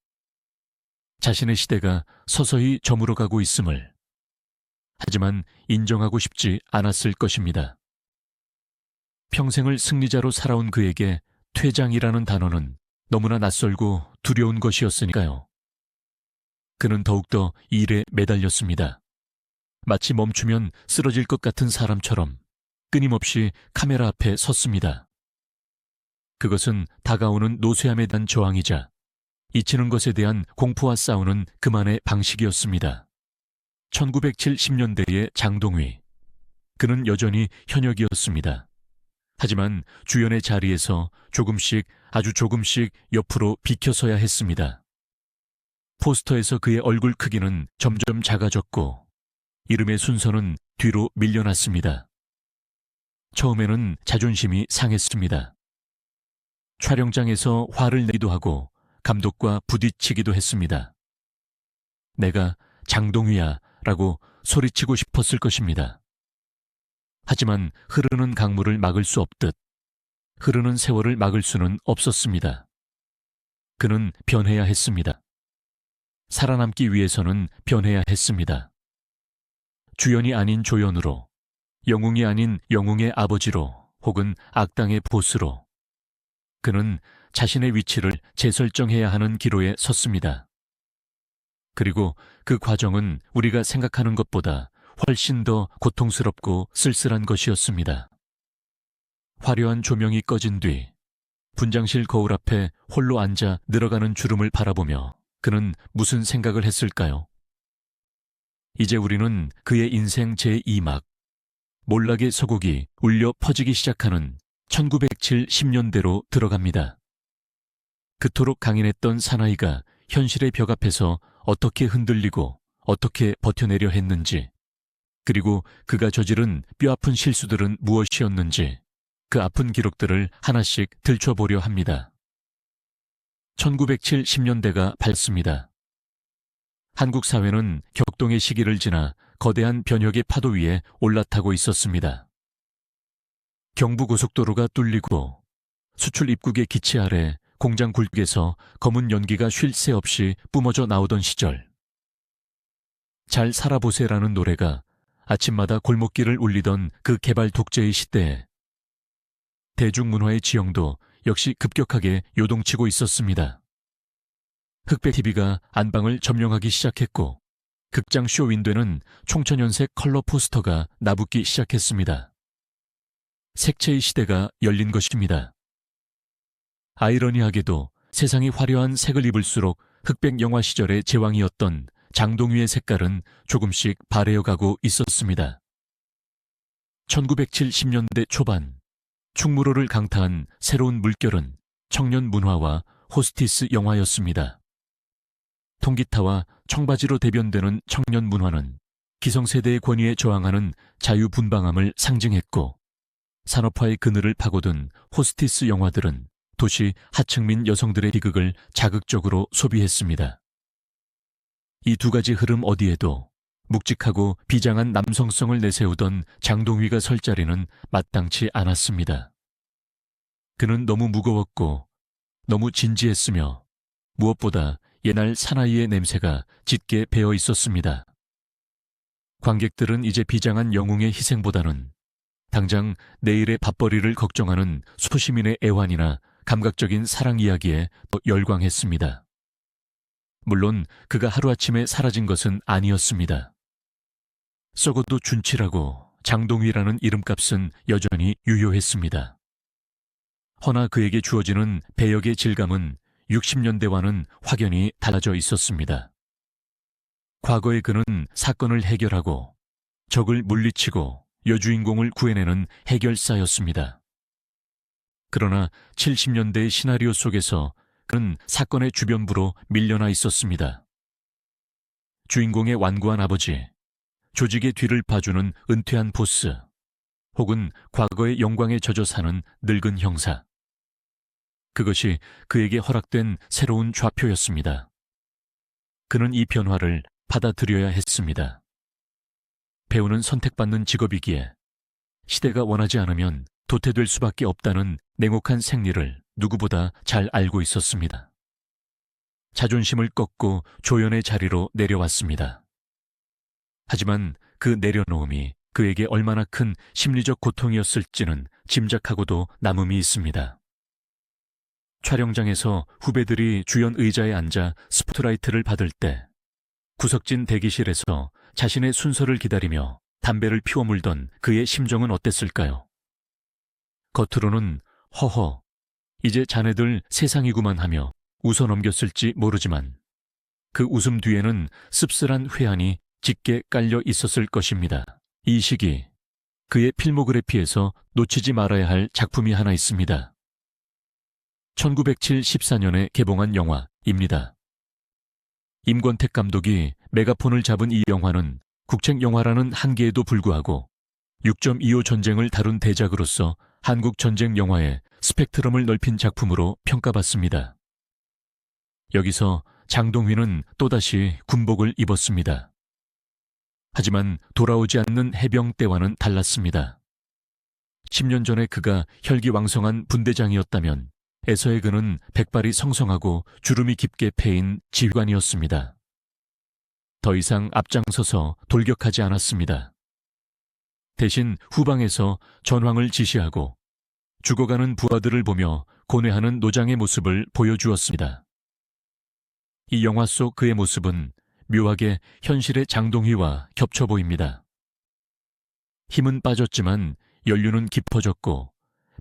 자신의 시대가 서서히 저물어가고 있음을. 하지만 인정하고 싶지 않았을 것입니다. 평생을 승리자로 살아온 그에게 퇴장이라는 단어는 너무나 낯설고 두려운 것이었으니까요. 그는 더욱더 일에 매달렸습니다. 마치 멈추면 쓰러질 것 같은 사람처럼 끊임없이 카메라 앞에 섰습니다. 그것은 다가오는 노쇠함에 대한 저항이자 잊히는 것에 대한 공포와 싸우는 그만의 방식이었습니다. 1970년대의 장동휘. 그는 여전히 현역이었습니다. 하지만 주연의 자리에서 조금씩, 아주 조금씩 옆으로 비켜서야 했습니다. 포스터에서 그의 얼굴 크기는 점점 작아졌고 이름의 순서는 뒤로 밀려났습니다. 처음에는 자존심이 상했습니다. 촬영장에서 화를 내기도 하고 감독과 부딪히기도 했습니다. 내가 장동휘야 라고 소리치고 싶었을 것입니다. 하지만 흐르는 강물을 막을 수 없듯 흐르는 세월을 막을 수는 없었습니다. 그는 변해야 했습니다. 살아남기 위해서는 변해야 했습니다. 주연이 아닌 조연으로, 영웅이 아닌 영웅의 아버지로, 혹은 악당의 보스로 그는 자신의 위치를 재설정해야 하는 기로에 섰습니다. 그리고 그 과정은 우리가 생각하는 것보다 훨씬 더 고통스럽고 쓸쓸한 것이었습니다. 화려한 조명이 꺼진 뒤 분장실 거울 앞에 홀로 앉아 늘어가는 주름을 바라보며 그는 무슨 생각을 했을까요? 이제 우리는 그의 인생 제2막, 몰락의 서곡이 울려 퍼지기 시작하는 1970년대로 들어갑니다. 그토록 강인했던 사나이가 현실의 벽 앞에서 어떻게 흔들리고 어떻게 버텨내려 했는지, 그리고 그가 저지른 뼈아픈 실수들은 무엇이었는지 그 아픈 기록들을 하나씩 들춰보려 합니다. 1970년대가 밝습니다. 한국 사회는 격동의 시기를 지나 거대한 변혁의 파도 위에 올라타고 있었습니다. 경부고속도로가 뚫리고 수출 입국의 기치 아래 공장 굴뚝에서 검은 연기가 쉴 새 없이 뿜어져 나오던 시절, 잘 살아보세라는 노래가 아침마다 골목길을 울리던 그 개발 독재의 시대에 대중문화의 지형도 역시 급격하게 요동치고 있었습니다. 흑백 TV가 안방을 점령하기 시작했고 극장 쇼윈도에는 총천연색 컬러 포스터가 나붙기 시작했습니다. 색채의 시대가 열린 것입니다. 아이러니하게도 세상이 화려한 색을 입을수록 흑백 영화 시절의 제왕이었던 장동휘의 색깔은 조금씩 바래어가고 있었습니다. 1970년대 초반, 충무로를 강타한 새로운 물결은 청년 문화와 호스티스 영화였습니다. 통기타와 청바지로 대변되는 청년 문화는 기성세대의 권위에 저항하는 자유분방함을 상징했고, 산업화의 그늘을 파고든 호스티스 영화들은 도시 하층민 여성들의 비극을 자극적으로 소비했습니다. 이 두 가지 흐름 어디에도 묵직하고 비장한 남성성을 내세우던 장동휘가 설 자리는 마땅치 않았습니다. 그는 너무 무거웠고 너무 진지했으며 무엇보다 옛날 사나이의 냄새가 짙게 배어 있었습니다. 관객들은 이제 비장한 영웅의 희생보다는 당장 내일의 밥벌이를 걱정하는 소시민의 애환이나 감각적인 사랑 이야기에 더 열광했습니다. 물론 그가 하루아침에 사라진 것은 아니었습니다. 썩어도 준치라고 장동휘라는 이름값은 여전히 유효했습니다. 허나 그에게 주어지는 배역의 질감은 60년대와는 확연히 달라져 있었습니다. 과거의 그는 사건을 해결하고 적을 물리치고 여주인공을 구해내는 해결사였습니다. 그러나 70년대의 시나리오 속에서 그는 사건의 주변부로 밀려나 있었습니다. 주인공의 완고한 아버지, 조직의 뒤를 봐주는 은퇴한 보스, 혹은 과거의 영광에 젖어 사는 늙은 형사. 그것이 그에게 허락된 새로운 좌표였습니다. 그는 이 변화를 받아들여야 했습니다. 배우는 선택받는 직업이기에 시대가 원하지 않으면 도태될 수밖에 없다는 냉혹한 생리를 누구보다 잘 알고 있었습니다. 자존심을 꺾고 조연의 자리로 내려왔습니다. 하지만 그 내려놓음이 그에게 얼마나 큰 심리적 고통이었을지는 짐작하고도 남음이 있습니다. 촬영장에서 후배들이 주연 의자에 앉아 스포트라이트를 받을 때 구석진 대기실에서 자신의 순서를 기다리며 담배를 피워 물던 그의 심정은 어땠을까요? 겉으로는 허허, 이제 자네들 세상이구만 하며 웃어 넘겼을지 모르지만 그 웃음 뒤에는 씁쓸한 회한이 짙게 깔려 있었을 것입니다. 이 시기 그의 필모그래피에서 놓치지 말아야 할 작품이 하나 있습니다. 1974년에 개봉한 영화입니다. 임권택 감독이 메가폰을 잡은 이 영화는 국책영화라는 한계에도 불구하고 6.25 전쟁을 다룬 대작으로서 한국 전쟁 영화의 스펙트럼을 넓힌 작품으로 평가받습니다. 여기서 장동휘는 또다시 군복을 입었습니다. 하지만 돌아오지 않는 해병 때와는 달랐습니다. 10년 전에 그가 혈기왕성한 분대장이었다면 에서의 그는 백발이 성성하고 주름이 깊게 패인 지휘관이었습니다. 더 이상 앞장서서 돌격하지 않았습니다. 대신 후방에서 전황을 지시하고 죽어가는 부하들을 보며 고뇌하는 노장의 모습을 보여주었습니다. 이 영화 속 그의 모습은 묘하게 현실의 장동휘와 겹쳐 보입니다. 힘은 빠졌지만 연륜은 깊어졌고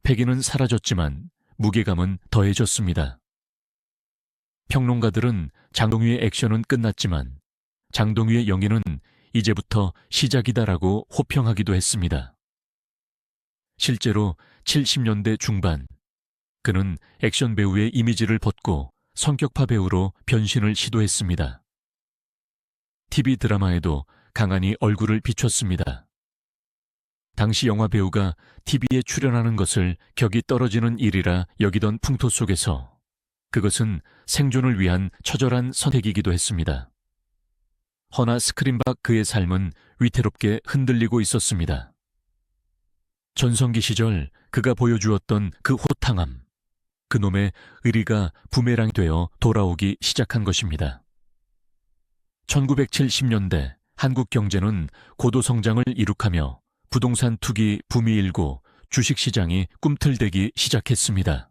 패기는 사라졌지만 무게감은 더해졌습니다. 평론가들은 장동휘의 액션은 끝났지만 장동휘의 영예는 이제부터 시작이다라고 호평하기도 했습니다. 실제로 70년대 중반 그는 액션 배우의 이미지를 벗고 성격파 배우로 변신을 시도했습니다. TV 드라마에도 강한히 얼굴을 비췄습니다. 당시 영화 배우가 TV에 출연하는 것을 격이 떨어지는 일이라 여기던 풍토 속에서 그것은 생존을 위한 처절한 선택이기도 했습니다. 허나 스크린 밖 그의 삶은 위태롭게 흔들리고 있었습니다. 전성기 시절 그가 보여주었던 그 호탕함, 그놈의 의리가 부메랑이 되어 돌아오기 시작한 것입니다. 1970년대 한국 경제는 고도 성장을 이룩하며 부동산 투기 붐이 일고 주식시장이 꿈틀대기 시작했습니다.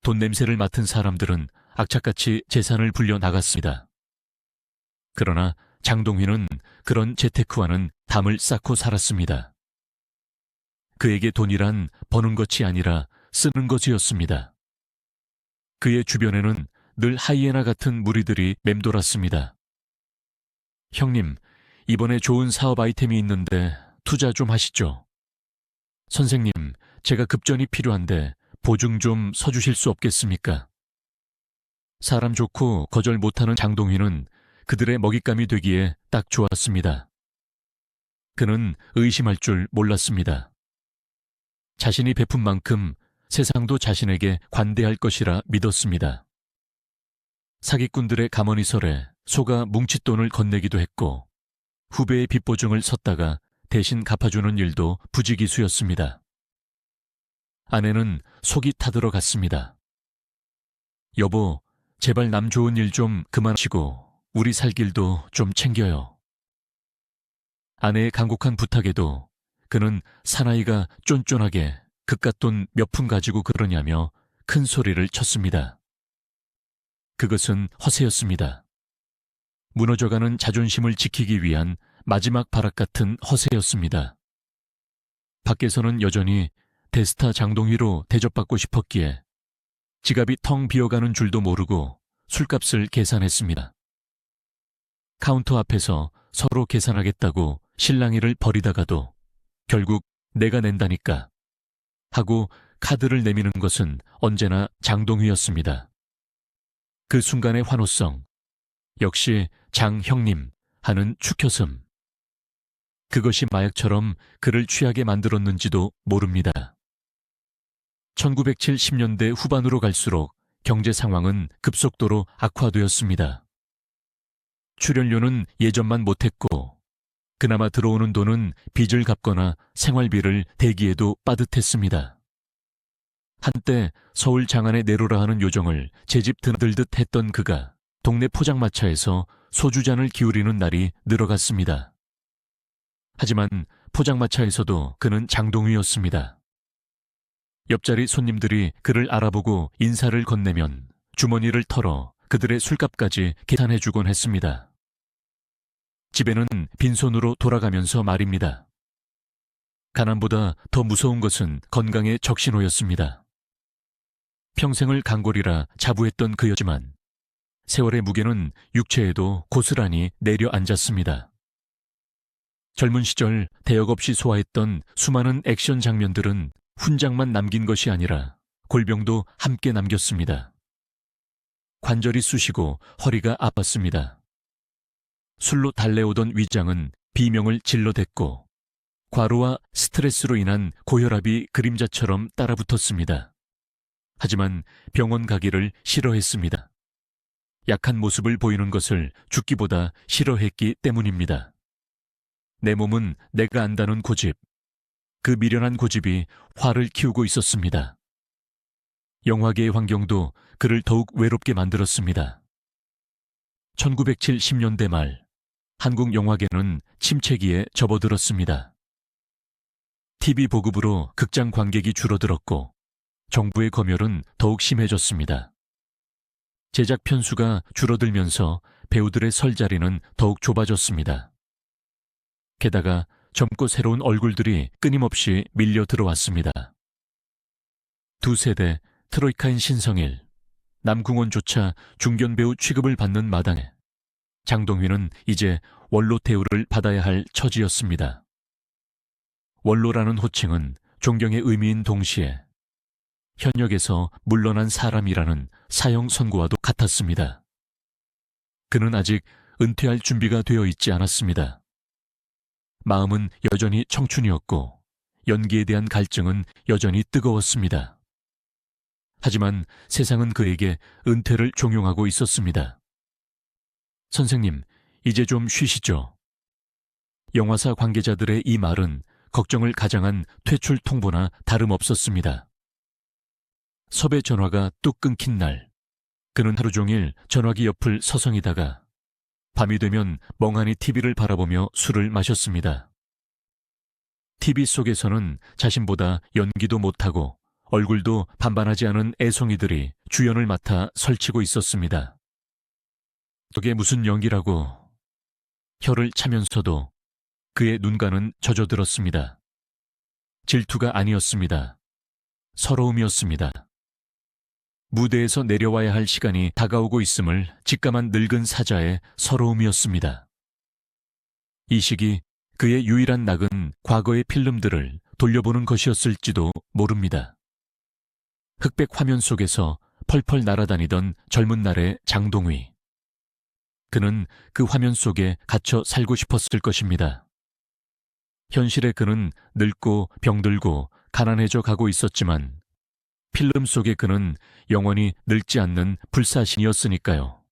돈 냄새를 맡은 사람들은 악착같이 재산을 불려 나갔습니다. 그러나 장동휘는 그런 재테크와는 담을 쌓고 살았습니다. 그에게 돈이란 버는 것이 아니라 쓰는 것이었습니다. 그의 주변에는 늘 하이에나 같은 무리들이 맴돌았습니다. 형님, 이번에 좋은 사업 아이템이 있는데 투자 좀 하시죠. 선생님, 제가 급전이 필요한데 보증 좀 서주실 수 없겠습니까? 사람 좋고 거절 못하는 장동휘는 그들의 먹잇감이 되기에 딱 좋았습니다. 그는 의심할 줄 몰랐습니다. 자신이 베푼 만큼 세상도 자신에게 관대할 것이라 믿었습니다. 사기꾼들의 가머니설에 속아 뭉칫돈을 건네기도 했고 후배의 빚보증을 섰다가 대신 갚아주는 일도 부지기수였습니다. 아내는 속이 타들어갔습니다. 여보, 제발 남 좋은 일 좀 그만하시고 우리 살 길도 좀 챙겨요. 아내의 간곡한 부탁에도 그는 사나이가 쫀쫀하게 그깟 돈 몇 푼 가지고 그러냐며 큰 소리를 쳤습니다. 그것은 허세였습니다. 무너져가는 자존심을 지키기 위한 마지막 발악 같은 허세였습니다. 밖에서는 여전히 대스타 장동휘로 대접받고 싶었기에 지갑이 텅 비어가는 줄도 모르고 술값을 계산했습니다. 카운터 앞에서 서로 계산하겠다고 실랑이를 벌이다가도 결국 내가 낸다니까 하고 카드를 내미는 것은 언제나 장동휘였습니다. 그 순간의 환호성, 역시 장형님 하는 축혀섬. 그것이 마약처럼 그를 취하게 만들었는지도 모릅니다. 1970년대 후반으로 갈수록 경제 상황은 급속도로 악화되었습니다. 출연료는 예전만 못했고 그나마 들어오는 돈은 빚을 갚거나 생활비를 대기에도 빠듯했습니다. 한때 서울 장안에 내로라 하는 요정을 제 집 드나들듯 했던 그가 동네 포장마차에서 소주잔을 기울이는 날이 늘어갔습니다. 하지만 포장마차에서도 그는 장동휘였습니다. 옆자리 손님들이 그를 알아보고 인사를 건네면 주머니를 털어 그들의 술값까지 계산해주곤 했습니다. 집에는 빈손으로 돌아가면서 말입니다. 가난보다 더 무서운 것은 건강의 적신호였습니다. 평생을 간골이라 자부했던 그였지만 세월의 무게는 육체에도 고스란히 내려앉았습니다. 젊은 시절 대역 없이 소화했던 수많은 액션 장면들은 훈장만 남긴 것이 아니라 골병도 함께 남겼습니다. 관절이 쑤시고 허리가 아팠습니다. 술로 달래오던 위장은 비명을 질러댔고 과로와 스트레스로 인한 고혈압이 그림자처럼 따라붙었습니다. 하지만 병원 가기를 싫어했습니다. 약한 모습을 보이는 것을 죽기보다 싫어했기 때문입니다. 내 몸은 내가 안다는 고집, 그 미련한 고집이 화를 키우고 있었습니다. 영화계의 환경도 그를 더욱 외롭게 만들었습니다. 1970년대 말 한국 영화계는 침체기에 접어들었습니다. TV 보급으로 극장 관객이 줄어들었고 정부의 검열은 더욱 심해졌습니다. 제작 편수가 줄어들면서 배우들의 설 자리는 더욱 좁아졌습니다. 게다가 젊고 새로운 얼굴들이 끊임없이 밀려 들어왔습니다. 두 세대 트로이카인 신성일, 남궁원조차 중견배우 취급을 받는 마당에 장동휘는 이제 원로 대우를 받아야 할 처지였습니다. 원로라는 호칭은 존경의 의미인 동시에 현역에서 물러난 사람이라는 사형 선고와도 같았습니다. 그는 아직 은퇴할 준비가 되어 있지 않았습니다. 마음은 여전히 청춘이었고 연기에 대한 갈증은 여전히 뜨거웠습니다. 하지만 세상은 그에게 은퇴를 종용하고 있었습니다. 선생님, 이제 좀 쉬시죠. 영화사 관계자들의 이 말은 걱정을 가장한 퇴출 통보나 다름없었습니다. 섭외 전화가 뚝 끊긴 날, 그는 하루 종일 전화기 옆을 서성이다가 밤이 되면 멍하니 TV를 바라보며 술을 마셨습니다. TV 속에서는 자신보다 연기도 못하고 얼굴도 반반하지 않은 애송이들이 주연을 맡아 설치고 있었습니다. 저게 무슨 연기라고. 혀를 차면서도 그의 눈가는 젖어들었습니다. 질투가 아니었습니다. 서러움이었습니다. 무대에서 내려와야 할 시간이 다가오고 있음을 직감한 늙은 사자의 서러움이었습니다. 이 시기 그의 유일한 낙은 과거의 필름들을 돌려보는 것이었을지도 모릅니다. 흑백 화면 속에서 펄펄 날아다니던 젊은 날의 장동휘. 그는 그 화면 속에 갇혀 살고 싶었을 것입니다. 현실의 그는 늙고 병들고 가난해져 가고 있었지만 필름 속의 그는 영원히 늙지 않는 불사신이었으니까요.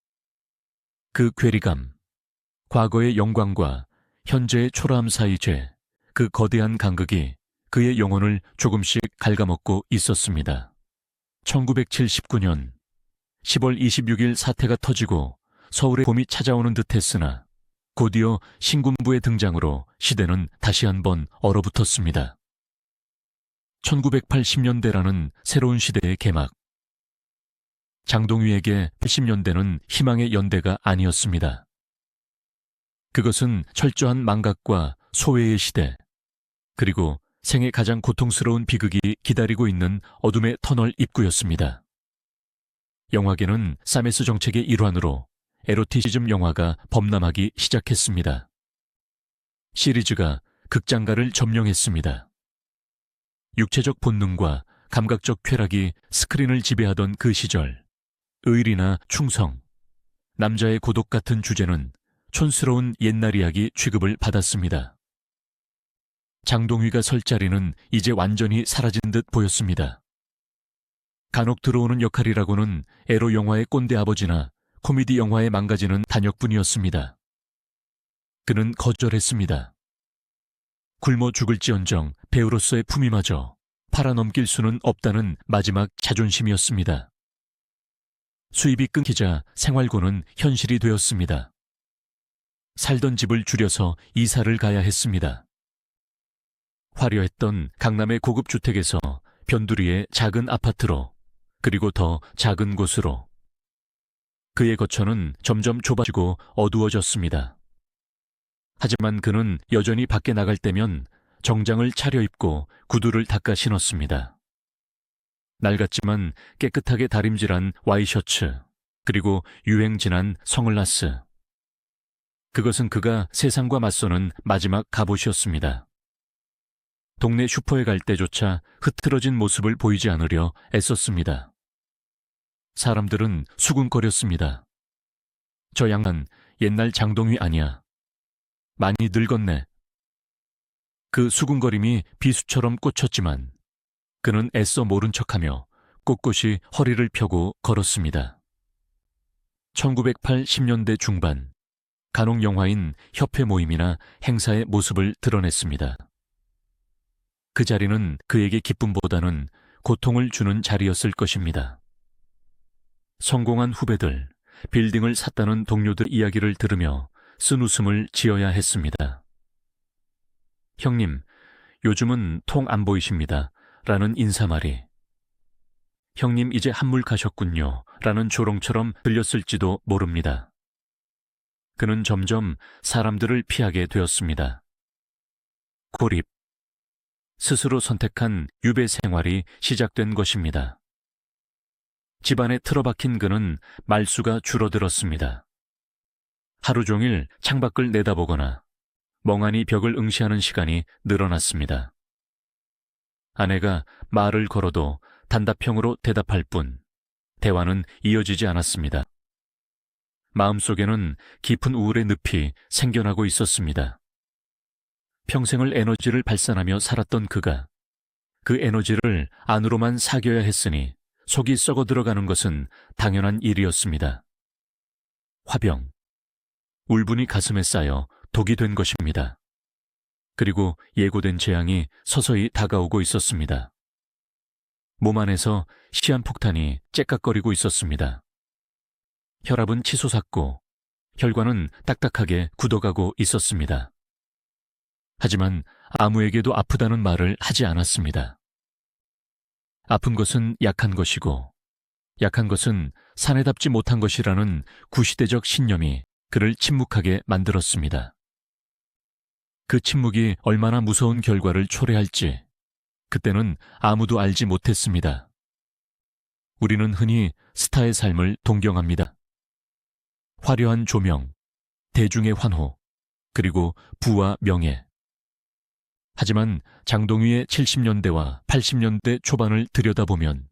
그 괴리감, 과거의 영광과 현재의 초라함 사이 그 거대한 간극이 그의 영혼을 조금씩 갉아먹고 있었습니다. 1979년 10월 26일 사태가 터지고 서울의 봄이 찾아오는 듯했으나 곧이어 신군부의 등장으로 시대는 다시 한번 얼어붙었습니다. 1980년대라는 새로운 시대의 개막. 장동휘에게 80년대는 희망의 연대가 아니었습니다. 그것은 철저한 망각과 소외의 시대, 그리고 생애 가장 고통스러운 비극이 기다리고 있는 어둠의 터널 입구였습니다. 영화계는 사메스 정책의 일환으로 에로티시즘 영화가 범람하기 시작했습니다. 시리즈가 극장가를 점령했습니다. 육체적 본능과 감각적 쾌락이 스크린을 지배하던 그 시절, 의리나 충성, 남자의 고독 같은 주제는 촌스러운 옛날 이야기 취급을 받았습니다. 장동휘가 설 자리는 이제 완전히 사라진 듯 보였습니다. 간혹 들어오는 역할이라고는 에로 영화의 꼰대 아버지나 코미디 영화에 망가지는 단역뿐이었습니다. 그는 거절했습니다. 굶어 죽을지언정 배우로서의 품위마저 팔아넘길 수는 없다는 마지막 자존심이었습니다. 수입이 끊기자 생활고는 현실이 되었습니다. 살던 집을 줄여서 이사를 가야 했습니다. 화려했던 강남의 고급 주택에서 변두리의 작은 아파트로, 그리고 더 작은 곳으로. 그의 거처는 점점 좁아지고 어두워졌습니다. 하지만 그는 여전히 밖에 나갈 때면 정장을 차려입고 구두를 닦아 신었습니다. 낡았지만 깨끗하게 다림질한 와이셔츠, 그리고 유행 지난 선글라스. 그것은 그가 세상과 맞서는 마지막 갑옷이었습니다. 동네 슈퍼에 갈 때조차 흐트러진 모습을 보이지 않으려 애썼습니다. 사람들은 수군거렸습니다. 저 양반 옛날 장동휘 아니야. 많이 늙었네. 그 수군거림이 비수처럼 꽂혔지만 그는 애써 모른 척하며 꼿꼿이 허리를 펴고 걸었습니다. 1980년대 중반, 간혹 영화인 협회 모임이나 행사의 모습을 드러냈습니다. 그 자리는 그에게 기쁨보다는 고통을 주는 자리였을 것입니다. 성공한 후배들, 빌딩을 샀다는 동료들 이야기를 들으며 쓴웃음을 지어야 했습니다. 형님, 요즘은 통 안 보이십니다. 라는 인사말이, 형님 이제 한물 가셨군요. 라는 조롱처럼 들렸을지도 모릅니다. 그는 점점 사람들을 피하게 되었습니다. 고립. 스스로 선택한 유배 생활이 시작된 것입니다. 집안에 틀어박힌 그는 말수가 줄어들었습니다. 하루 종일 창밖을 내다보거나 멍하니 벽을 응시하는 시간이 늘어났습니다. 아내가 말을 걸어도 단답형으로 대답할 뿐 대화는 이어지지 않았습니다. 마음속에는 깊은 우울의 늪이 생겨나고 있었습니다. 평생을 에너지를 발산하며 살았던 그가 그 에너지를 안으로만 사겨야 했으니 속이 썩어 들어가는 것은 당연한 일이었습니다. 화병, 울분이 가슴에 쌓여 독이 된 것입니다. 그리고 예고된 재앙이 서서히 다가오고 있었습니다. 몸 안에서 시한폭탄이 째깍거리고 있었습니다. 혈압은 치솟았고 혈관은 딱딱하게 굳어가고 있었습니다. 하지만 아무에게도 아프다는 말을 하지 않았습니다. 아픈 것은 약한 것이고 약한 것은 사내답지 못한 것이라는 구시대적 신념이 그를 침묵하게 만들었습니다. 그 침묵이 얼마나 무서운 결과를 초래할지 그때는 아무도 알지 못했습니다. 우리는 흔히 스타의 삶을 동경합니다. 화려한 조명, 대중의 환호, 그리고 부와 명예. 하지만 장동휘의 70년대와 80년대 초반을 들여다보면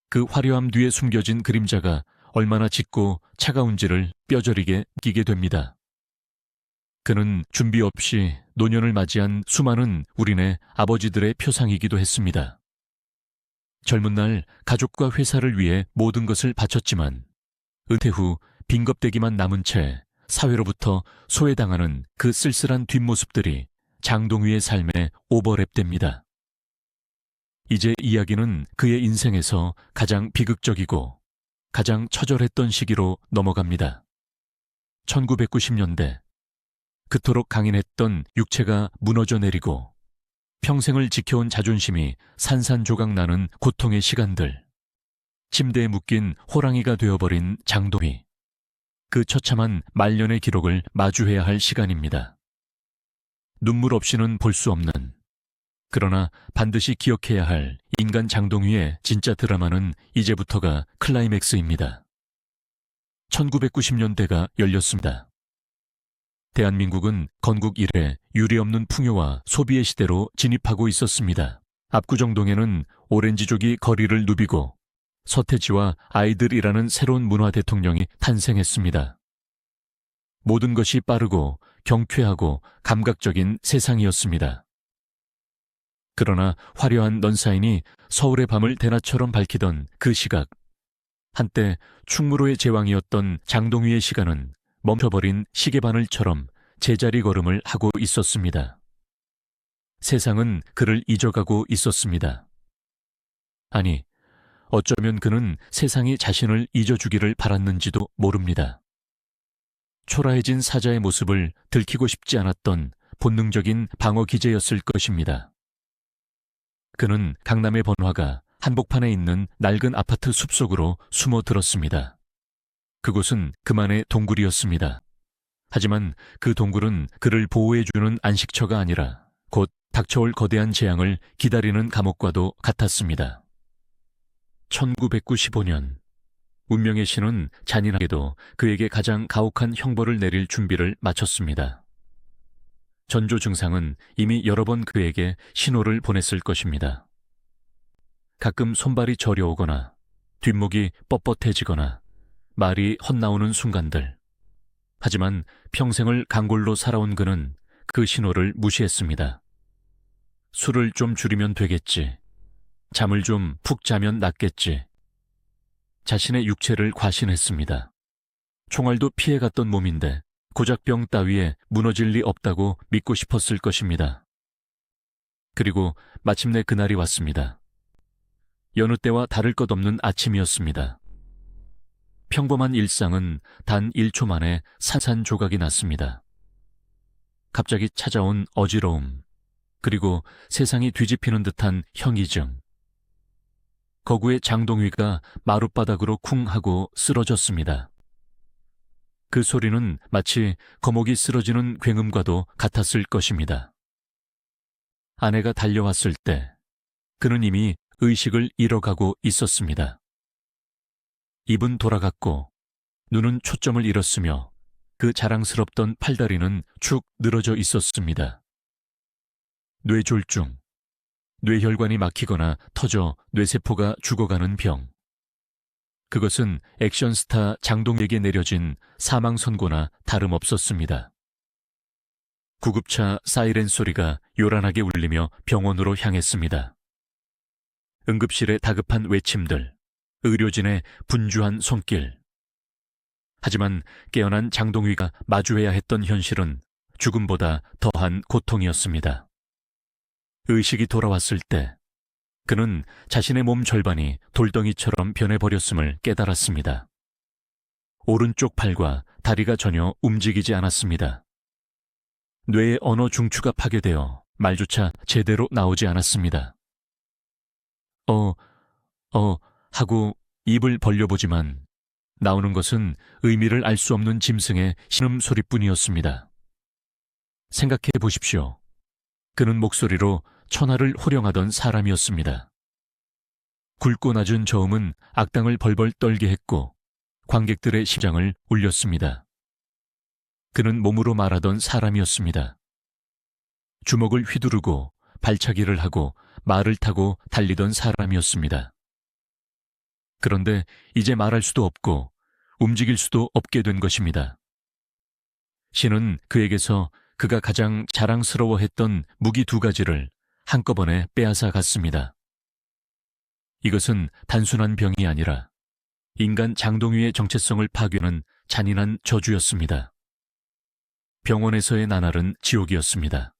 그 화려함 뒤에 숨겨진 그림자가 얼마나 짙고 차가운지를 뼈저리게 느끼게 됩니다. 그는 준비 없이 노년을 맞이한 수많은 우리네 아버지들의 표상이기도 했습니다. 젊은 날 가족과 회사를 위해 모든 것을 바쳤지만 은퇴 후 빈겁대기만 남은 채 사회로부터 소외당하는 그 쓸쓸한 뒷모습들이 장동휘의 삶에 오버랩됩니다. 이제 이야기는 그의 인생에서 가장 비극적이고 가장 처절했던 시기로 넘어갑니다. 1990년대, 그토록 강인했던 육체가 무너져 내리고 평생을 지켜온 자존심이 산산조각나는 고통의 시간들. 침대에 묶인 호랑이가 되어버린 장동휘. 그 처참한 말년의 기록을 마주해야 할 시간입니다. 눈물 없이는 볼 수 없는, 그러나 반드시 기억해야 할 인간 장동휘의 진짜 드라마는 이제부터가 클라이맥스입니다. 1990년대가 열렸습니다. 대한민국은 건국 이래 유례없는 풍요와 소비의 시대로 진입하고 있었습니다. 압구정동에는 오렌지족이 거리를 누비고 서태지와 아이들이라는 새로운 문화 대통령이 탄생했습니다. 모든 것이 빠르고 경쾌하고 감각적인 세상이었습니다. 그러나 화려한 넌사인이 서울의 밤을 대낮처럼 밝히던 그 시각, 한때 충무로의 제왕이었던 장동휘의 시간은 멈춰버린 시계바늘처럼 제자리 걸음을 하고 있었습니다. 세상은 그를 잊어가고 있었습니다. 아니, 어쩌면 그는 세상이 자신을 잊어주기를 바랐는지도 모릅니다. 초라해진 사자의 모습을 들키고 싶지 않았던 본능적인 방어 기제였을 것입니다. 그는 강남의 번화가 한복판에 있는 낡은 아파트 숲속으로 숨어들었습니다. 그곳은 그만의 동굴이었습니다. 하지만 그 동굴은 그를 보호해주는 안식처가 아니라 곧 닥쳐올 거대한 재앙을 기다리는 감옥과도 같았습니다. 1995년, 운명의 신은 잔인하게도 그에게 가장 가혹한 형벌을 내릴 준비를 마쳤습니다. 전조 증상은 이미 여러 번 그에게 신호를 보냈을 것입니다. 가끔 손발이 저려오거나 뒷목이 뻣뻣해지거나 말이 헛나오는 순간들. 하지만 평생을 강골로 살아온 그는 그 신호를 무시했습니다. 술을 좀 줄이면 되겠지. 잠을 좀 푹 자면 낫겠지. 자신의 육체를 과신했습니다. 총알도 피해갔던 몸인데 고작병 따위에 무너질 리 없다고 믿고 싶었을 것입니다. 그리고 마침내 그날이 왔습니다. 여느 때와 다를 것 없는 아침이었습니다. 평범한 일상은 단 1초 만에 산산조각이 났습니다. 갑자기 찾아온 어지러움, 그리고 세상이 뒤집히는 듯한 형이증. 거구의 장동휘가 마룻바닥으로 쿵 하고 쓰러졌습니다. 그 소리는 마치 거목이 쓰러지는 굉음과도 같았을 것입니다. 아내가 달려왔을 때 그는 이미 의식을 잃어가고 있었습니다. 입은 돌아갔고 눈은 초점을 잃었으며 그 자랑스럽던 팔다리는 축 늘어져 있었습니다. 뇌졸중, 뇌혈관이 막히거나 터져 뇌세포가 죽어가는 병. 그것은 액션스타 장동휘에게 내려진 사망 선고나 다름없었습니다. 구급차 사이렌 소리가 요란하게 울리며 병원으로 향했습니다. 응급실의 다급한 외침들, 의료진의 분주한 손길. 하지만 깨어난 장동휘가 마주해야 했던 현실은 죽음보다 더한 고통이었습니다. 의식이 돌아왔을 때 그는 자신의 몸 절반이 돌덩이처럼 변해버렸음을 깨달았습니다. 오른쪽 팔과 다리가 전혀 움직이지 않았습니다. 뇌의 언어 중추가 파괴되어 말조차 제대로 나오지 않았습니다. 하고 입을 벌려보지만 나오는 것은 의미를 알 수 없는 짐승의 신음소리뿐이었습니다. 생각해 보십시오. 그는 목소리로 천하를 호령하던 사람이었습니다. 굵고 낮은 저음은 악당을 벌벌 떨게 했고 관객들의 심장을 울렸습니다. 그는 몸으로 말하던 사람이었습니다. 주먹을 휘두르고 발차기를 하고 말을 타고 달리던 사람이었습니다. 그런데 이제 말할 수도 없고 움직일 수도 없게 된 것입니다. 신은 그에게서 그가 가장 자랑스러워했던 무기 2가지를 한꺼번에 빼앗아 갔습니다. 이것은 단순한 병이 아니라 인간 장동위의 정체성을 파괴하는 잔인한 저주였습니다. 병원에서의 나날은 지옥이었습니다.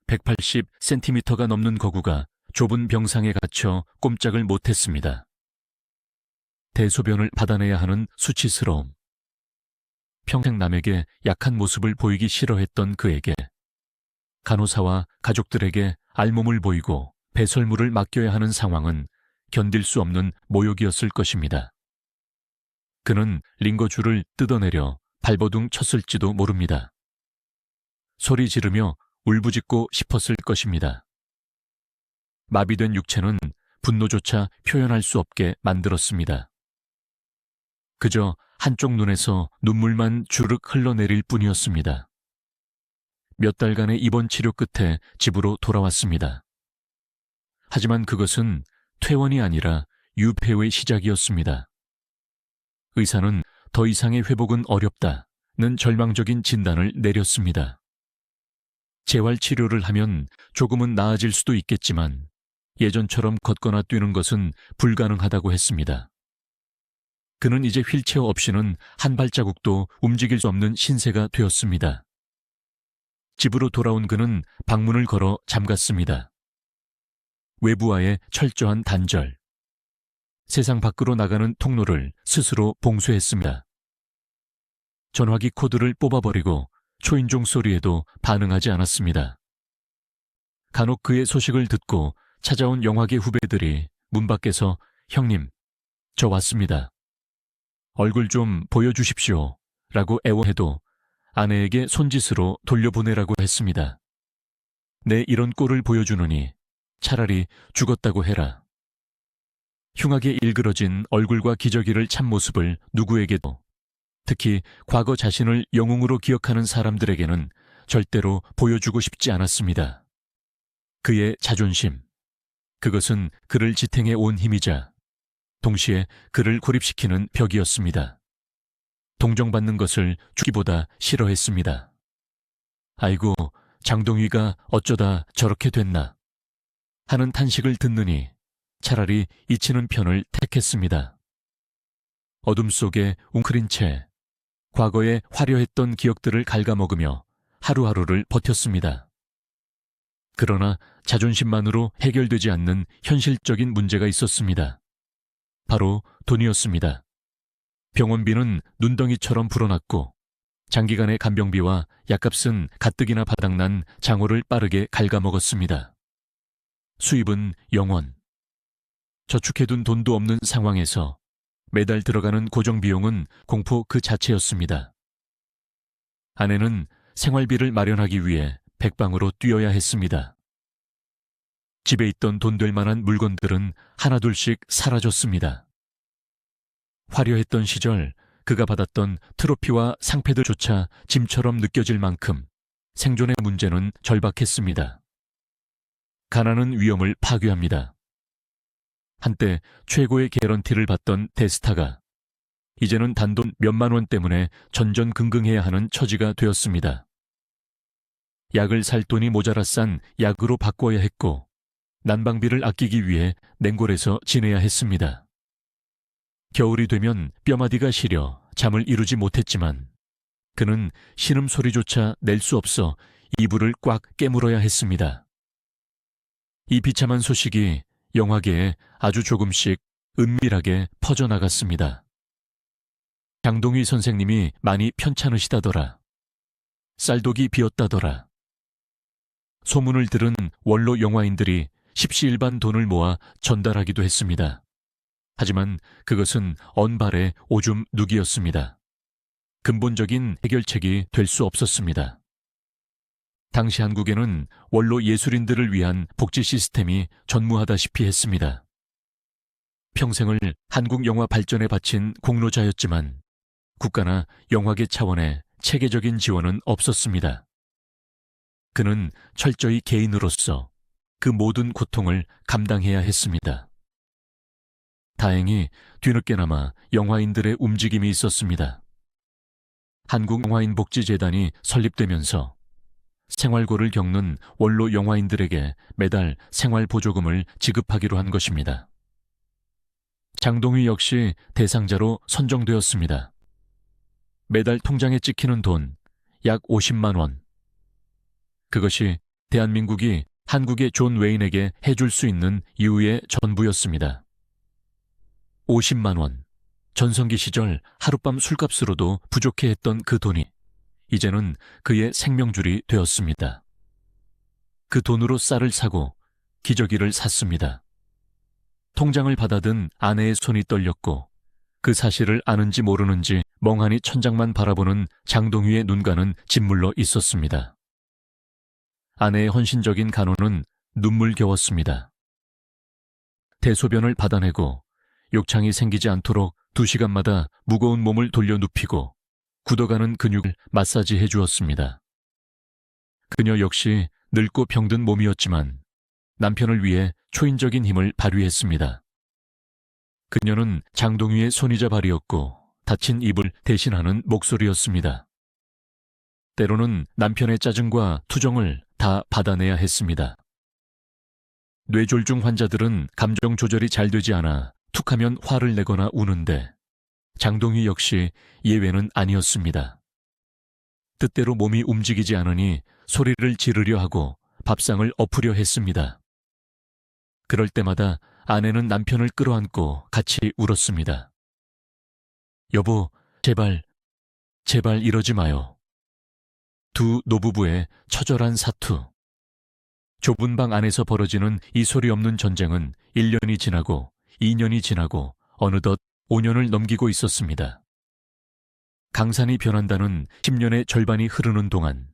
180cm가 넘는 거구가 좁은 병상에 갇혀 꼼짝을 못했습니다. 대소변을 받아내야 하는 수치스러움. 평생 남에게 약한 모습을 보이기 싫어했던 그에게 간호사와 가족들에게 알몸을 보이고 배설물을 맡겨야 하는 상황은 견딜 수 없는 모욕이었을 것입니다. 그는 링거줄을 뜯어내려 발버둥 쳤을지도 모릅니다. 소리 지르며 울부짖고 싶었을 것입니다. 마비된 육체는 분노조차 표현할 수 없게 만들었습니다. 그저 한쪽 눈에서 눈물만 주르륵 흘러내릴 뿐이었습니다. 몇 달간의 입원 치료 끝에 집으로 돌아왔습니다. 하지만 그것은 퇴원이 아니라 유폐의 시작이었습니다. 의사는 더 이상의 회복은 어렵다는 절망적인 진단을 내렸습니다. 재활치료를 하면 조금은 나아질 수도 있겠지만 예전처럼 걷거나 뛰는 것은 불가능하다고 했습니다. 그는 이제 휠체어 없이는 한 발자국도 움직일 수 없는 신세가 되었습니다. 집으로 돌아온 그는 방문을 걸어 잠갔습니다. 외부와의 철저한 단절. 세상 밖으로 나가는 통로를 스스로 봉쇄했습니다. 전화기 코드를 뽑아버리고 초인종 소리에도 반응하지 않았습니다. 간혹 그의 소식을 듣고 찾아온 영화계 후배들이 문 밖에서 형님, 저 왔습니다. 얼굴 좀 보여주십시오. 라고 애원해도 아내에게 손짓으로 돌려보내라고 했습니다. 내 이런 꼴을 보여주느니 차라리 죽었다고 해라. 흉하게 일그러진 얼굴과 기저귀를 찬 모습을 누구에게도, 특히 과거 자신을 영웅으로 기억하는 사람들에게는 절대로 보여주고 싶지 않았습니다. 그의 자존심, 그것은 그를 지탱해 온 힘이자 동시에 그를 고립시키는 벽이었습니다. 동정받는 것을 죽기보다 싫어했습니다. 아이고, 장동위가 어쩌다 저렇게 됐나 하는 탄식을 듣느니 차라리 잊히는 편을 택했습니다. 어둠 속에 웅크린 채 과거에 화려했던 기억들을 갉아먹으며 하루하루를 버텼습니다. 그러나 자존심만으로 해결되지 않는 현실적인 문제가 있었습니다. 바로 돈이었습니다. 병원비는 눈덩이처럼 불어났고 장기간의 간병비와 약값은 가뜩이나 바닥난 장호를 빠르게 갉아먹었습니다. 수입은 0원. 저축해둔 돈도 없는 상황에서 매달 들어가는 고정비용은 공포 그 자체였습니다. 아내는 생활비를 마련하기 위해 백방으로 뛰어야 했습니다. 집에 있던 돈 될 만한 물건들은 하나둘씩 사라졌습니다. 화려했던 시절 그가 받았던 트로피와 상패들조차 짐처럼 느껴질 만큼 생존의 문제는 절박했습니다. 가난은 위험을 파괴합니다. 한때 최고의 개런티를 받던 대스타가 이제는 단돈 몇만 원 때문에 전전긍긍해야 하는 처지가 되었습니다. 약을 살 돈이 모자라 싼 약으로 바꿔야 했고 난방비를 아끼기 위해 냉골에서 지내야 했습니다. 겨울이 되면 뼈마디가 시려 잠을 이루지 못했지만 그는 신음소리조차 낼 수 없어 이불을 꽉 깨물어야 했습니다. 이 비참한 소식이 영화계에 아주 조금씩 은밀하게 퍼져나갔습니다. 장동위 선생님이 많이 편찮으시다더라. 쌀독이 비었다더라. 소문을 들은 원로 영화인들이 십시일반 돈을 모아 전달하기도 했습니다. 하지만 그것은 언발의 오줌 누기였습니다. 근본적인 해결책이 될 수 없었습니다. 당시 한국에는 원로 예술인들을 위한 복지 시스템이 전무하다시피 했습니다. 평생을 한국 영화 발전에 바친 공로자였지만 국가나 영화계 차원의 체계적인 지원은 없었습니다. 그는 철저히 개인으로서 그 모든 고통을 감당해야 했습니다. 다행히 뒤늦게나마 영화인들의 움직임이 있었습니다. 한국영화인복지재단이 설립되면서 생활고를 겪는 원로 영화인들에게 매달 생활보조금을 지급하기로 한 것입니다. 장동휘 역시 대상자로 선정되었습니다. 매달 통장에 찍히는 돈 약 50만 원. 그것이 대한민국이 한국의 존 웨인에게 해줄 수 있는 이유의 전부였습니다. 50만 원. 전성기 시절 하룻밤 술값으로도 부족해했던 그 돈이 이제는 그의 생명줄이 되었습니다. 그 돈으로 쌀을 사고 기저귀를 샀습니다. 통장을 받아든 아내의 손이 떨렸고 그 사실을 아는지 모르는지 멍하니 천장만 바라보는 장동휘의 눈가는 짓물러 있었습니다. 아내의 헌신적인 간호는 눈물겨웠습니다. 대소변을 받아내고 욕창이 생기지 않도록 2시간마다 무거운 몸을 돌려 눕히고 굳어가는 근육을 마사지해 주었습니다. 그녀 역시 늙고 병든 몸이었지만 남편을 위해 초인적인 힘을 발휘했습니다. 그녀는 장동휘의 손이자 발이었고 다친 입을 대신하는 목소리였습니다. 때로는 남편의 짜증과 투정을 다 받아내야 했습니다. 뇌졸중 환자들은 감정 조절이 잘 되지 않아 툭하면 화를 내거나 우는데 장동휘 역시 예외는 아니었습니다. 뜻대로 몸이 움직이지 않으니 소리를 지르려 하고 밥상을 엎으려 했습니다. 그럴 때마다 아내는 남편을 끌어안고 같이 울었습니다. 여보, 제발 이러지 마요. 두 노부부의 처절한 사투. 좁은 방 안에서 벌어지는 이 소리 없는 전쟁은 1년이 지나고 2년이 지나고 어느덧 5년을 넘기고 있었습니다. 강산이 변한다는 10년의 절반이 흐르는 동안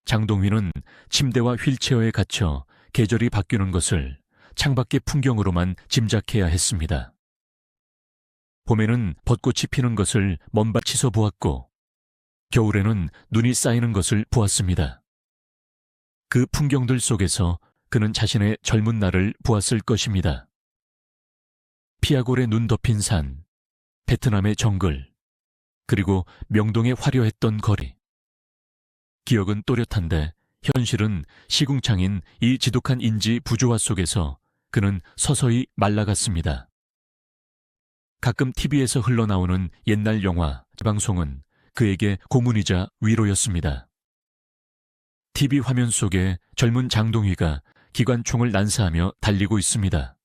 장동휘는 침대와 휠체어에 갇혀 계절이 바뀌는 것을 창밖의 풍경으로만 짐작해야 했습니다. 봄에는 벚꽃이 피는 것을 먼밭에서 보았고 겨울에는 눈이 쌓이는 것을 보았습니다. 그 풍경들 속에서 그는 자신의 젊은 날을 보았을 것입니다. 피아골에 눈 덮인 산, 베트남의 정글, 그리고 명동의 화려했던 거리. 기억은 또렷한데 현실은 시궁창인 이 지독한 인지 부조화 속에서 그는 서서히 말라갔습니다. 가끔 TV에서 흘러나오는 옛날 영화, 방송은 그에게 고문이자 위로였습니다. TV 화면 속에 젊은 장동휘가 기관총을 난사하며 달리고 있습니다.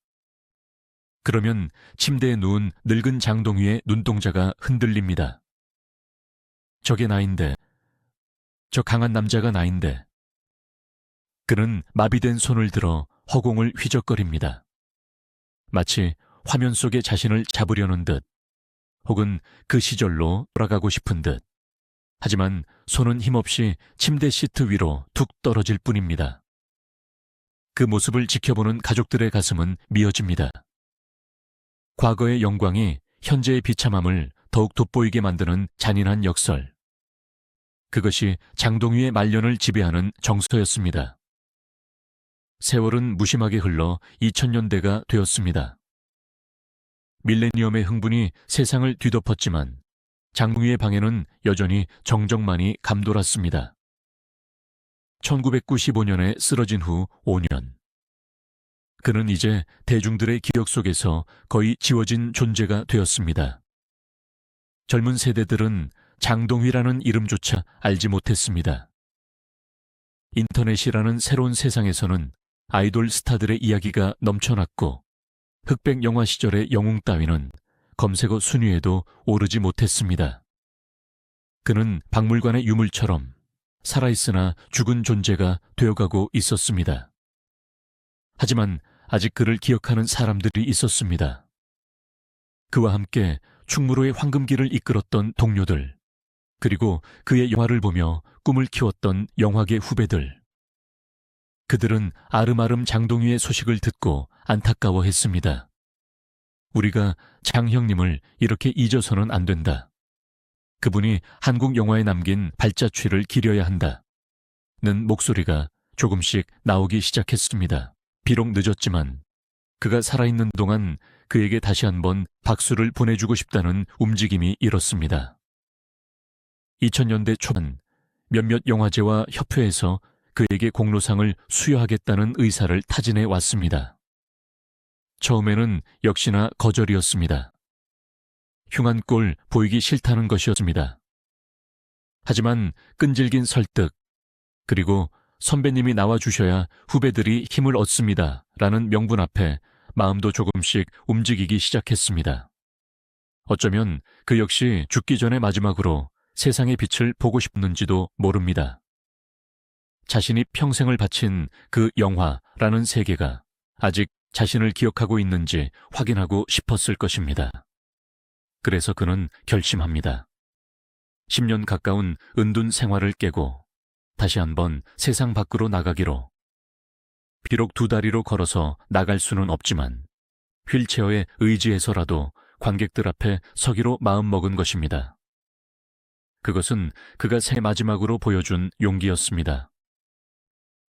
그러면 침대에 누운 늙은 장동휘의 눈동자가 흔들립니다. 저게 나인데, 저 강한 남자가 나인데. 그는 마비된 손을 들어 허공을 휘적거립니다. 마치 화면 속의 자신을 잡으려는 듯, 혹은 그 시절로 돌아가고 싶은 듯. 하지만 손은 힘없이 침대 시트 위로 툭 떨어질 뿐입니다. 그 모습을 지켜보는 가족들의 가슴은 미어집니다. 과거의 영광이 현재의 비참함을 더욱 돋보이게 만드는 잔인한 역설. 그것이 장동휘의 말년을 지배하는 정서였습니다. 세월은 무심하게 흘러 2000년대가 되었습니다. 밀레니엄의 흥분이 세상을 뒤덮었지만 장동휘의 방에는 여전히 정적만이 감돌았습니다. 1995년에 쓰러진 후 5년. 그는 이제 대중들의 기억 속에서 거의 지워진 존재가 되었습니다. 젊은 세대들은 장동휘라는 이름조차 알지 못했습니다. 인터넷이라는 새로운 세상에서는 아이돌 스타들의 이야기가 넘쳐났고 흑백 영화 시절의 영웅 따위는 검색어 순위에도 오르지 못했습니다. 그는 박물관의 유물처럼 살아있으나 죽은 존재가 되어가고 있었습니다. 하지만 아직 그를 기억하는 사람들이 있었습니다. 그와 함께 충무로의 황금기를 이끌었던 동료들, 그리고 그의 영화를 보며 꿈을 키웠던 영화계 후배들. 그들은 아름아름 장동휘의 소식을 듣고 안타까워했습니다. 우리가 장 형님을 이렇게 잊어서는 안 된다. 그분이 한국 영화에 남긴 발자취를 기려야 한다. 는 목소리가 조금씩 나오기 시작했습니다. 비록 늦었지만 그가 살아있는 동안 그에게 다시 한번 박수를 보내주고 싶다는 움직임이 일었습니다. 2000년대 초반 몇몇 영화제와 협회에서 그에게 공로상을 수여하겠다는 의사를 타진해 왔습니다. 처음에는 역시나 거절이었습니다. 흉한 꼴 보이기 싫다는 것이었습니다. 하지만 끈질긴 설득, 그리고 선배님이 나와주셔야 후배들이 힘을 얻습니다. 라는 명분 앞에 마음도 조금씩 움직이기 시작했습니다. 어쩌면 그 역시 죽기 전에 마지막으로 세상의 빛을 보고 싶었는지도 모릅니다. 자신이 평생을 바친 그 영화라는 세계가 아직 자신을 기억하고 있는지 확인하고 싶었을 것입니다. 그래서 그는 결심합니다. 10년 가까운 은둔 생활을 깨고 다시 한번 세상 밖으로 나가기로. 비록 2다리로 걸어서 나갈 수는 없지만 휠체어에 의지해서라도 관객들 앞에 서기로 마음먹은 것입니다. 그것은 그가 생애 마지막으로 보여준 용기였습니다.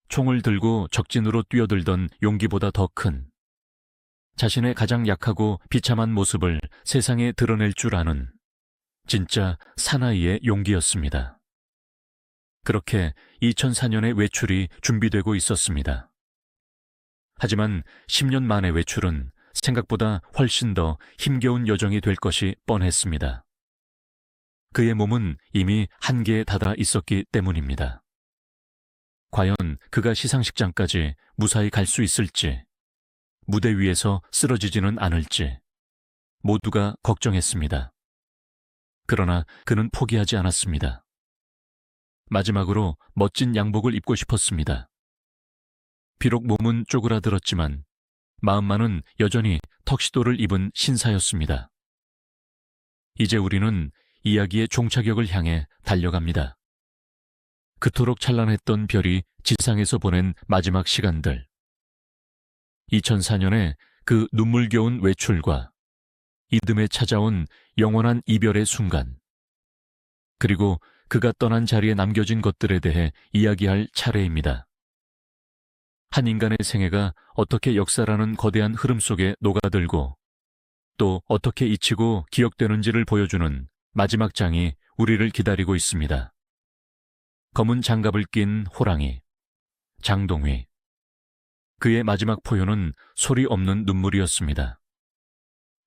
총을 들고 적진으로 뛰어들던 용기보다 더 큰, 자신의 가장 약하고 비참한 모습을 세상에 드러낼 줄 아는 진짜 사나이의 용기였습니다. 그렇게 2004년의 외출이 준비되고 있었습니다. 하지만 10년 만의 외출은 생각보다 훨씬 더 힘겨운 여정이 될 것이 뻔했습니다. 그의 몸은 이미 한계에 다다라 있었기 때문입니다. 과연 그가 시상식장까지 무사히 갈 수 있을지, 무대 위에서 쓰러지지는 않을지 모두가 걱정했습니다. 그러나 그는 포기하지 않았습니다. 마지막으로 멋진 양복을 입고 싶었습니다. 비록 몸은 쪼그라들었지만 마음만은 여전히 턱시도를 입은 신사였습니다. 이제 우리는 이야기의 종착역을 향해 달려갑니다. 그토록 찬란했던 별이 지상에서 보낸 마지막 시간들. 2004년에 그 눈물겨운 외출과 이듬해 찾아온 영원한 이별의 순간, 그리고 그가 떠난 자리에 남겨진 것들에 대해 이야기할 차례입니다. 한 인간의 생애가 어떻게 역사라는 거대한 흐름 속에 녹아들고 또 어떻게 잊히고 기억되는지를 보여주는 마지막 장이 우리를 기다리고 있습니다. 검은 장갑을 낀 호랑이, 장동휘. 그의 마지막 포효는 소리 없는 눈물이었습니다.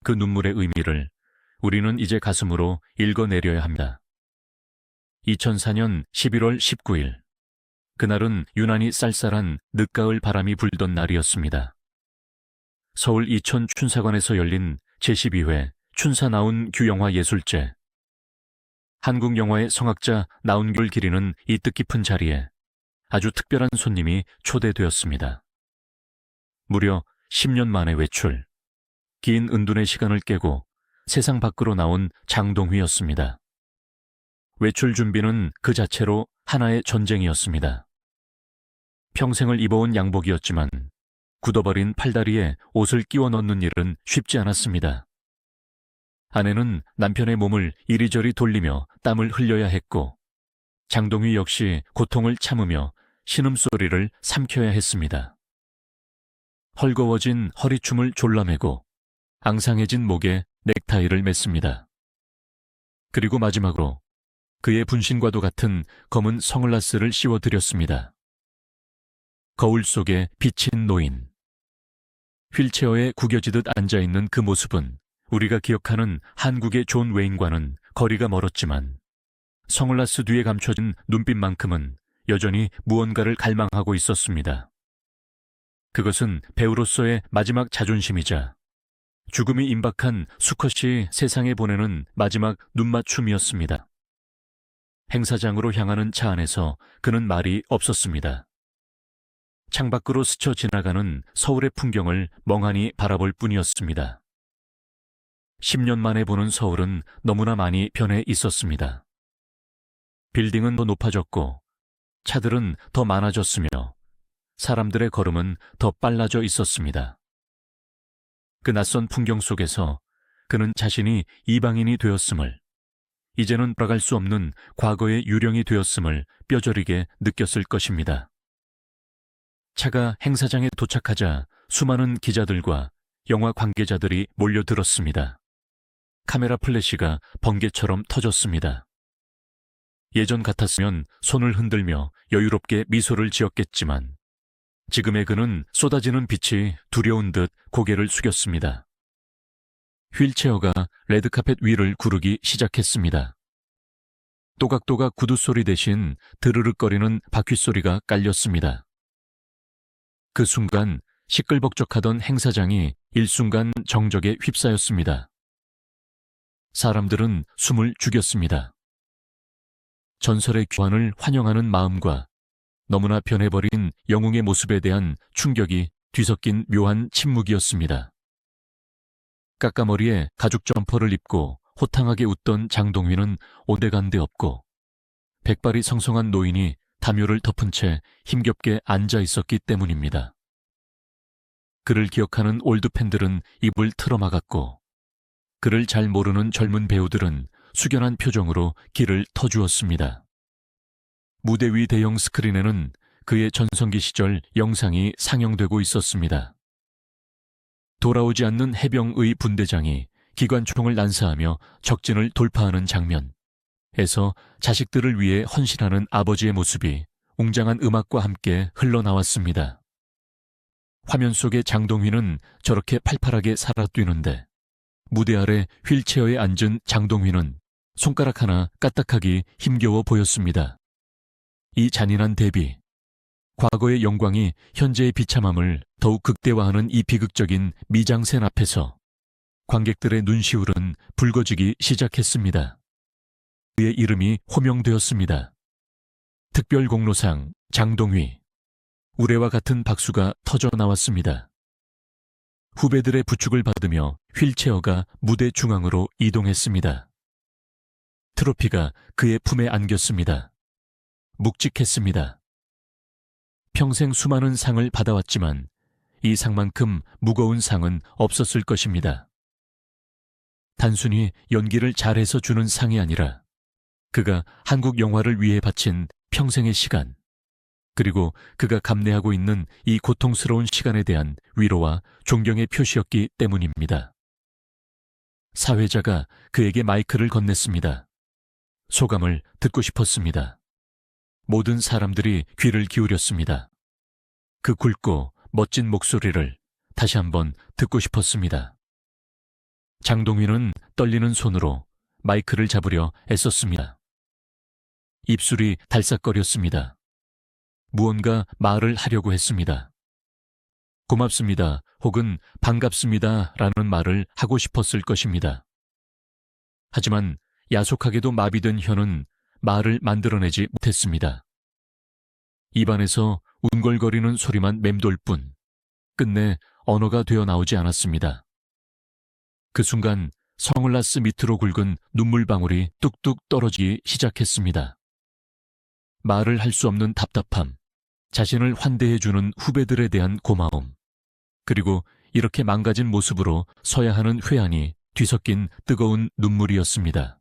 그 눈물의 의미를 우리는 이제 가슴으로 읽어내려야 합니다. 2004년 11월 19일. 그날은 유난히 쌀쌀한 늦가을 바람이 불던 날이었습니다. 서울 이천 춘사관에서 열린 제12회 춘사 나온 규영화 예술제. 한국 영화의 성악자 나운규를 기리는 이 뜻깊은 자리에 아주 특별한 손님이 초대되었습니다. 무려 10년 만의 외출, 긴 은둔의 시간을 깨고 세상 밖으로 나온 장동휘였습니다. 외출 준비는 그 자체로 하나의 전쟁이었습니다. 평생을 입어온 양복이었지만 굳어버린 팔다리에 옷을 끼워 넣는 일은 쉽지 않았습니다. 아내는 남편의 몸을 이리저리 돌리며 땀을 흘려야 했고 장동휘 역시 고통을 참으며 신음소리를 삼켜야 했습니다. 헐거워진 허리춤을 졸라매고 앙상해진 목에 넥타이를 맸습니다. 그리고 마지막으로 그의 분신과도 같은 검은 선글라스를 씌워드렸습니다. 거울 속에 비친 노인. 휠체어에 구겨지듯 앉아있는 그 모습은 우리가 기억하는 한국의 존 웨인과는 거리가 멀었지만 선글라스 뒤에 감춰진 눈빛만큼은 여전히 무언가를 갈망하고 있었습니다. 그것은 배우로서의 마지막 자존심이자 죽음이 임박한 수컷이 세상에 보내는 마지막 눈맞춤이었습니다. 행사장으로 향하는 차 안에서 그는 말이 없었습니다. 창밖으로 스쳐 지나가는 서울의 풍경을 멍하니 바라볼 뿐이었습니다. 10년 만에 보는 서울은 너무나 많이 변해 있었습니다. 빌딩은 더 높아졌고 차들은 더 많아졌으며 사람들의 걸음은 더 빨라져 있었습니다. 그 낯선 풍경 속에서 그는 자신이 이방인이 되었음을, 이제는 돌아갈 수 없는 과거의 유령이 되었음을 뼈저리게 느꼈을 것입니다. 차가 행사장에 도착하자 수많은 기자들과 영화 관계자들이 몰려들었습니다. 카메라 플래시가 번개처럼 터졌습니다. 예전 같았으면 손을 흔들며 여유롭게 미소를 지었겠지만 지금의 그는 쏟아지는 빛이 두려운 듯 고개를 숙였습니다. 휠체어가 레드카펫 위를 구르기 시작했습니다. 또각또각 구두 소리 대신 드르륵거리는 바퀴 소리가 깔렸습니다. 그 순간 시끌벅적하던 행사장이 일순간 정적에 휩싸였습니다. 사람들은 숨을 죽였습니다. 전설의 귀환을 환영하는 마음과 너무나 변해버린 영웅의 모습에 대한 충격이 뒤섞인 묘한 침묵이었습니다. 까까머리에 가죽 점퍼를 입고 호탕하게 웃던 장동휘는 온데간데 없고 백발이 성성한 노인이 담요를 덮은 채 힘겹게 앉아 있었기 때문입니다. 그를 기억하는 올드 팬들은 입을 틀어막았고 그를 잘 모르는 젊은 배우들은 숙연한 표정으로 길을 터주었습니다. 무대 위 대형 스크린에는 그의 전성기 시절 영상이 상영되고 있었습니다. 돌아오지 않는 해병의 분대장이 기관총을 난사하며 적진을 돌파하는 장면에서 자식들을 위해 헌신하는 아버지의 모습이 웅장한 음악과 함께 흘러나왔습니다. 화면 속의 장동휘는 저렇게 팔팔하게 살아뛰는데 무대 아래 휠체어에 앉은 장동휘는 손가락 하나 까딱하기 힘겨워 보였습니다. 이 잔인한 대비, 과거의 영광이 현재의 비참함을 더욱 극대화하는 이 비극적인 미장센 앞에서 관객들의 눈시울은 붉어지기 시작했습니다. 그의 이름이 호명되었습니다. 특별공로상 장동휘. 우레와 같은 박수가 터져 나왔습니다. 후배들의 부축을 받으며 휠체어가 무대 중앙으로 이동했습니다. 트로피가 그의 품에 안겼습니다. 묵직했습니다. 평생 수많은 상을 받아왔지만 이 상만큼 무거운 상은 없었을 것입니다. 단순히 연기를 잘해서 주는 상이 아니라 그가 한국 영화를 위해 바친 평생의 시간, 그리고 그가 감내하고 있는 이 고통스러운 시간에 대한 위로와 존경의 표시였기 때문입니다. 사회자가 그에게 마이크를 건넸습니다. 소감을 듣고 싶었습니다. 모든 사람들이 귀를 기울였습니다. 그 굵고 멋진 목소리를 다시 한번 듣고 싶었습니다. 장동휘는 떨리는 손으로 마이크를 잡으려 애썼습니다. 입술이 달싹거렸습니다. 무언가 말을 하려고 했습니다. 고맙습니다 혹은 반갑습니다 라는 말을 하고 싶었을 것입니다. 하지만 야속하게도 마비된 혀는 말을 만들어내지 못했습니다. 입안에서 운걸거리는 소리만 맴돌 뿐 끝내 언어가 되어 나오지 않았습니다. 그 순간 선글라스 밑으로 굵은 눈물방울이 뚝뚝 떨어지기 시작했습니다. 말을 할 수 없는 답답함, 자신을 환대해주는 후배들에 대한 고마움, 그리고 이렇게 망가진 모습으로 서야 하는 회한이 뒤섞인 뜨거운 눈물이었습니다.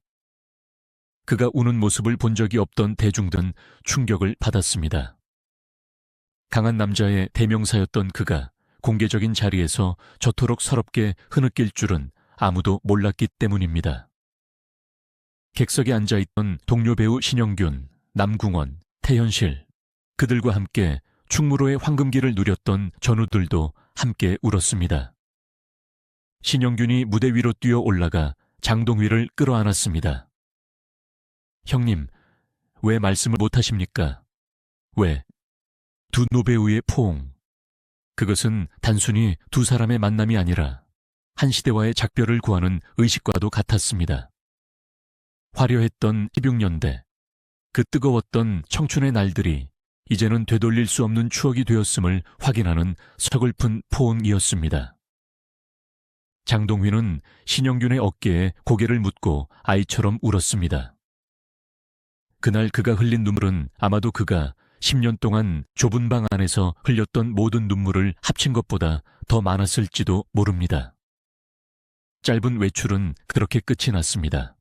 그가 우는 모습을 본 적이 없던 대중들은 충격을 받았습니다. 강한 남자의 대명사였던 그가 공개적인 자리에서 저토록 서럽게 흐느낄 줄은 아무도 몰랐기 때문입니다. 객석에 앉아있던 동료 배우 신영균, 남궁원, 태현실, 그들과 함께 충무로의 황금기를 누렸던 전우들도 함께 울었습니다. 신영균이 무대 위로 뛰어 올라가 장동휘를 끌어안았습니다. 형님, 왜 말씀을 못하십니까? 왜? 두 노배우의 포옹. 그것은 단순히 두 사람의 만남이 아니라 한 시대와의 작별을 구하는 의식과도 같았습니다. 화려했던 16년대, 그 뜨거웠던 청춘의 날들이 이제는 되돌릴 수 없는 추억이 되었음을 확인하는 서글픈 포옹이었습니다. 장동휘는 신영균의 어깨에 고개를 묻고 아이처럼 울었습니다. 그날 그가 흘린 눈물은 아마도 그가 10년 동안 좁은 방 안에서 흘렸던 모든 눈물을 합친 것보다 더 많았을지도 모릅니다. 짧은 외출은 그렇게 끝이 났습니다.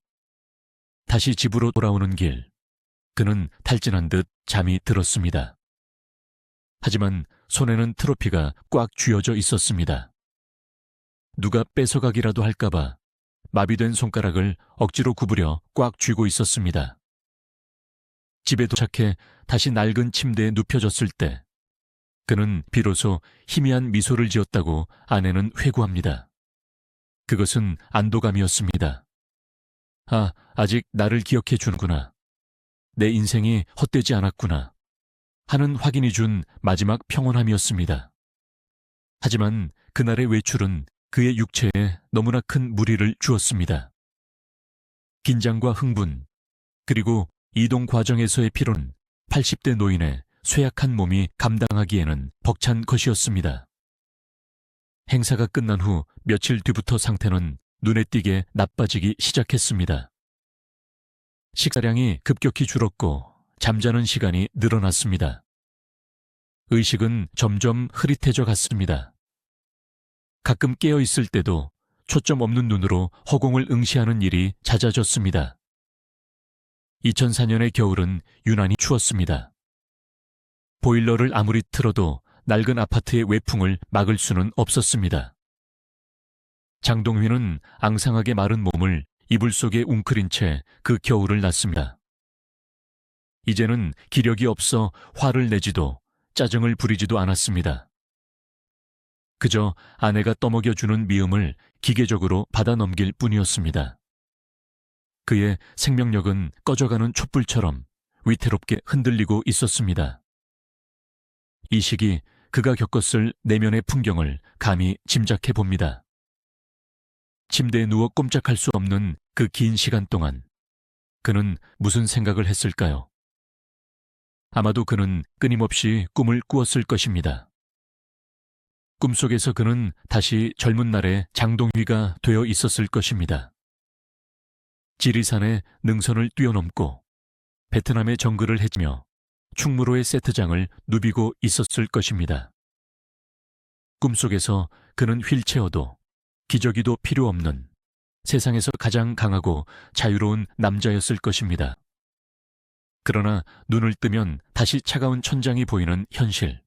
다시 집으로 돌아오는 길, 그는 탈진한 듯 잠이 들었습니다. 하지만 손에는 트로피가 꽉 쥐어져 있었습니다. 누가 뺏어가기라도 할까봐 마비된 손가락을 억지로 구부려 꽉 쥐고 있었습니다. 집에 도착해 다시 낡은 침대에 눕혀졌을 때 그는 비로소 희미한 미소를 지었다고 아내는 회고합니다. 그것은 안도감이었습니다. 아, 아직 나를 기억해 주는구나. 내 인생이 헛되지 않았구나 하는 확인이 준 마지막 평온함이었습니다. 하지만 그날의 외출은 그의 육체에 너무나 큰 무리를 주었습니다. 긴장과 흥분, 그리고 이동 과정에서의 피로는 80대 노인의 쇠약한 몸이 감당하기에는 벅찬 것이었습니다. 행사가 끝난 후 며칠 뒤부터 상태는 눈에 띄게 나빠지기 시작했습니다. 식사량이 급격히 줄었고 잠자는 시간이 늘어났습니다. 의식은 점점 흐릿해져 갔습니다. 가끔 깨어 있을 때도 초점 없는 눈으로 허공을 응시하는 일이 잦아졌습니다. 2004년의 겨울은 유난히 추웠습니다. 보일러를 아무리 틀어도 낡은 아파트의 외풍을 막을 수는 없었습니다. 장동휘는 앙상하게 마른 몸을 이불 속에 웅크린 채 그 겨울을 났습니다. 이제는 기력이 없어 화를 내지도 짜증을 부리지도 않았습니다. 그저 아내가 떠먹여주는 미움을 기계적으로 받아 넘길 뿐이었습니다. 그의 생명력은 꺼져가는 촛불처럼 위태롭게 흔들리고 있었습니다. 이 시기 그가 겪었을 내면의 풍경을 감히 짐작해 봅니다. 침대에 누워 꼼짝할 수 없는 그 긴 시간 동안 그는 무슨 생각을 했을까요? 아마도 그는 끊임없이 꿈을 꾸었을 것입니다. 꿈속에서 그는 다시 젊은 날의 장동휘가 되어 있었을 것입니다. 지리산의 능선을 뛰어넘고 베트남의 정글을 헤치며 충무로의 세트장을 누비고 있었을 것입니다. 꿈속에서 그는 휠체어도 기저귀도 필요 없는 세상에서 가장 강하고 자유로운 남자였을 것입니다. 그러나 눈을 뜨면 다시 차가운 천장이 보이는 현실.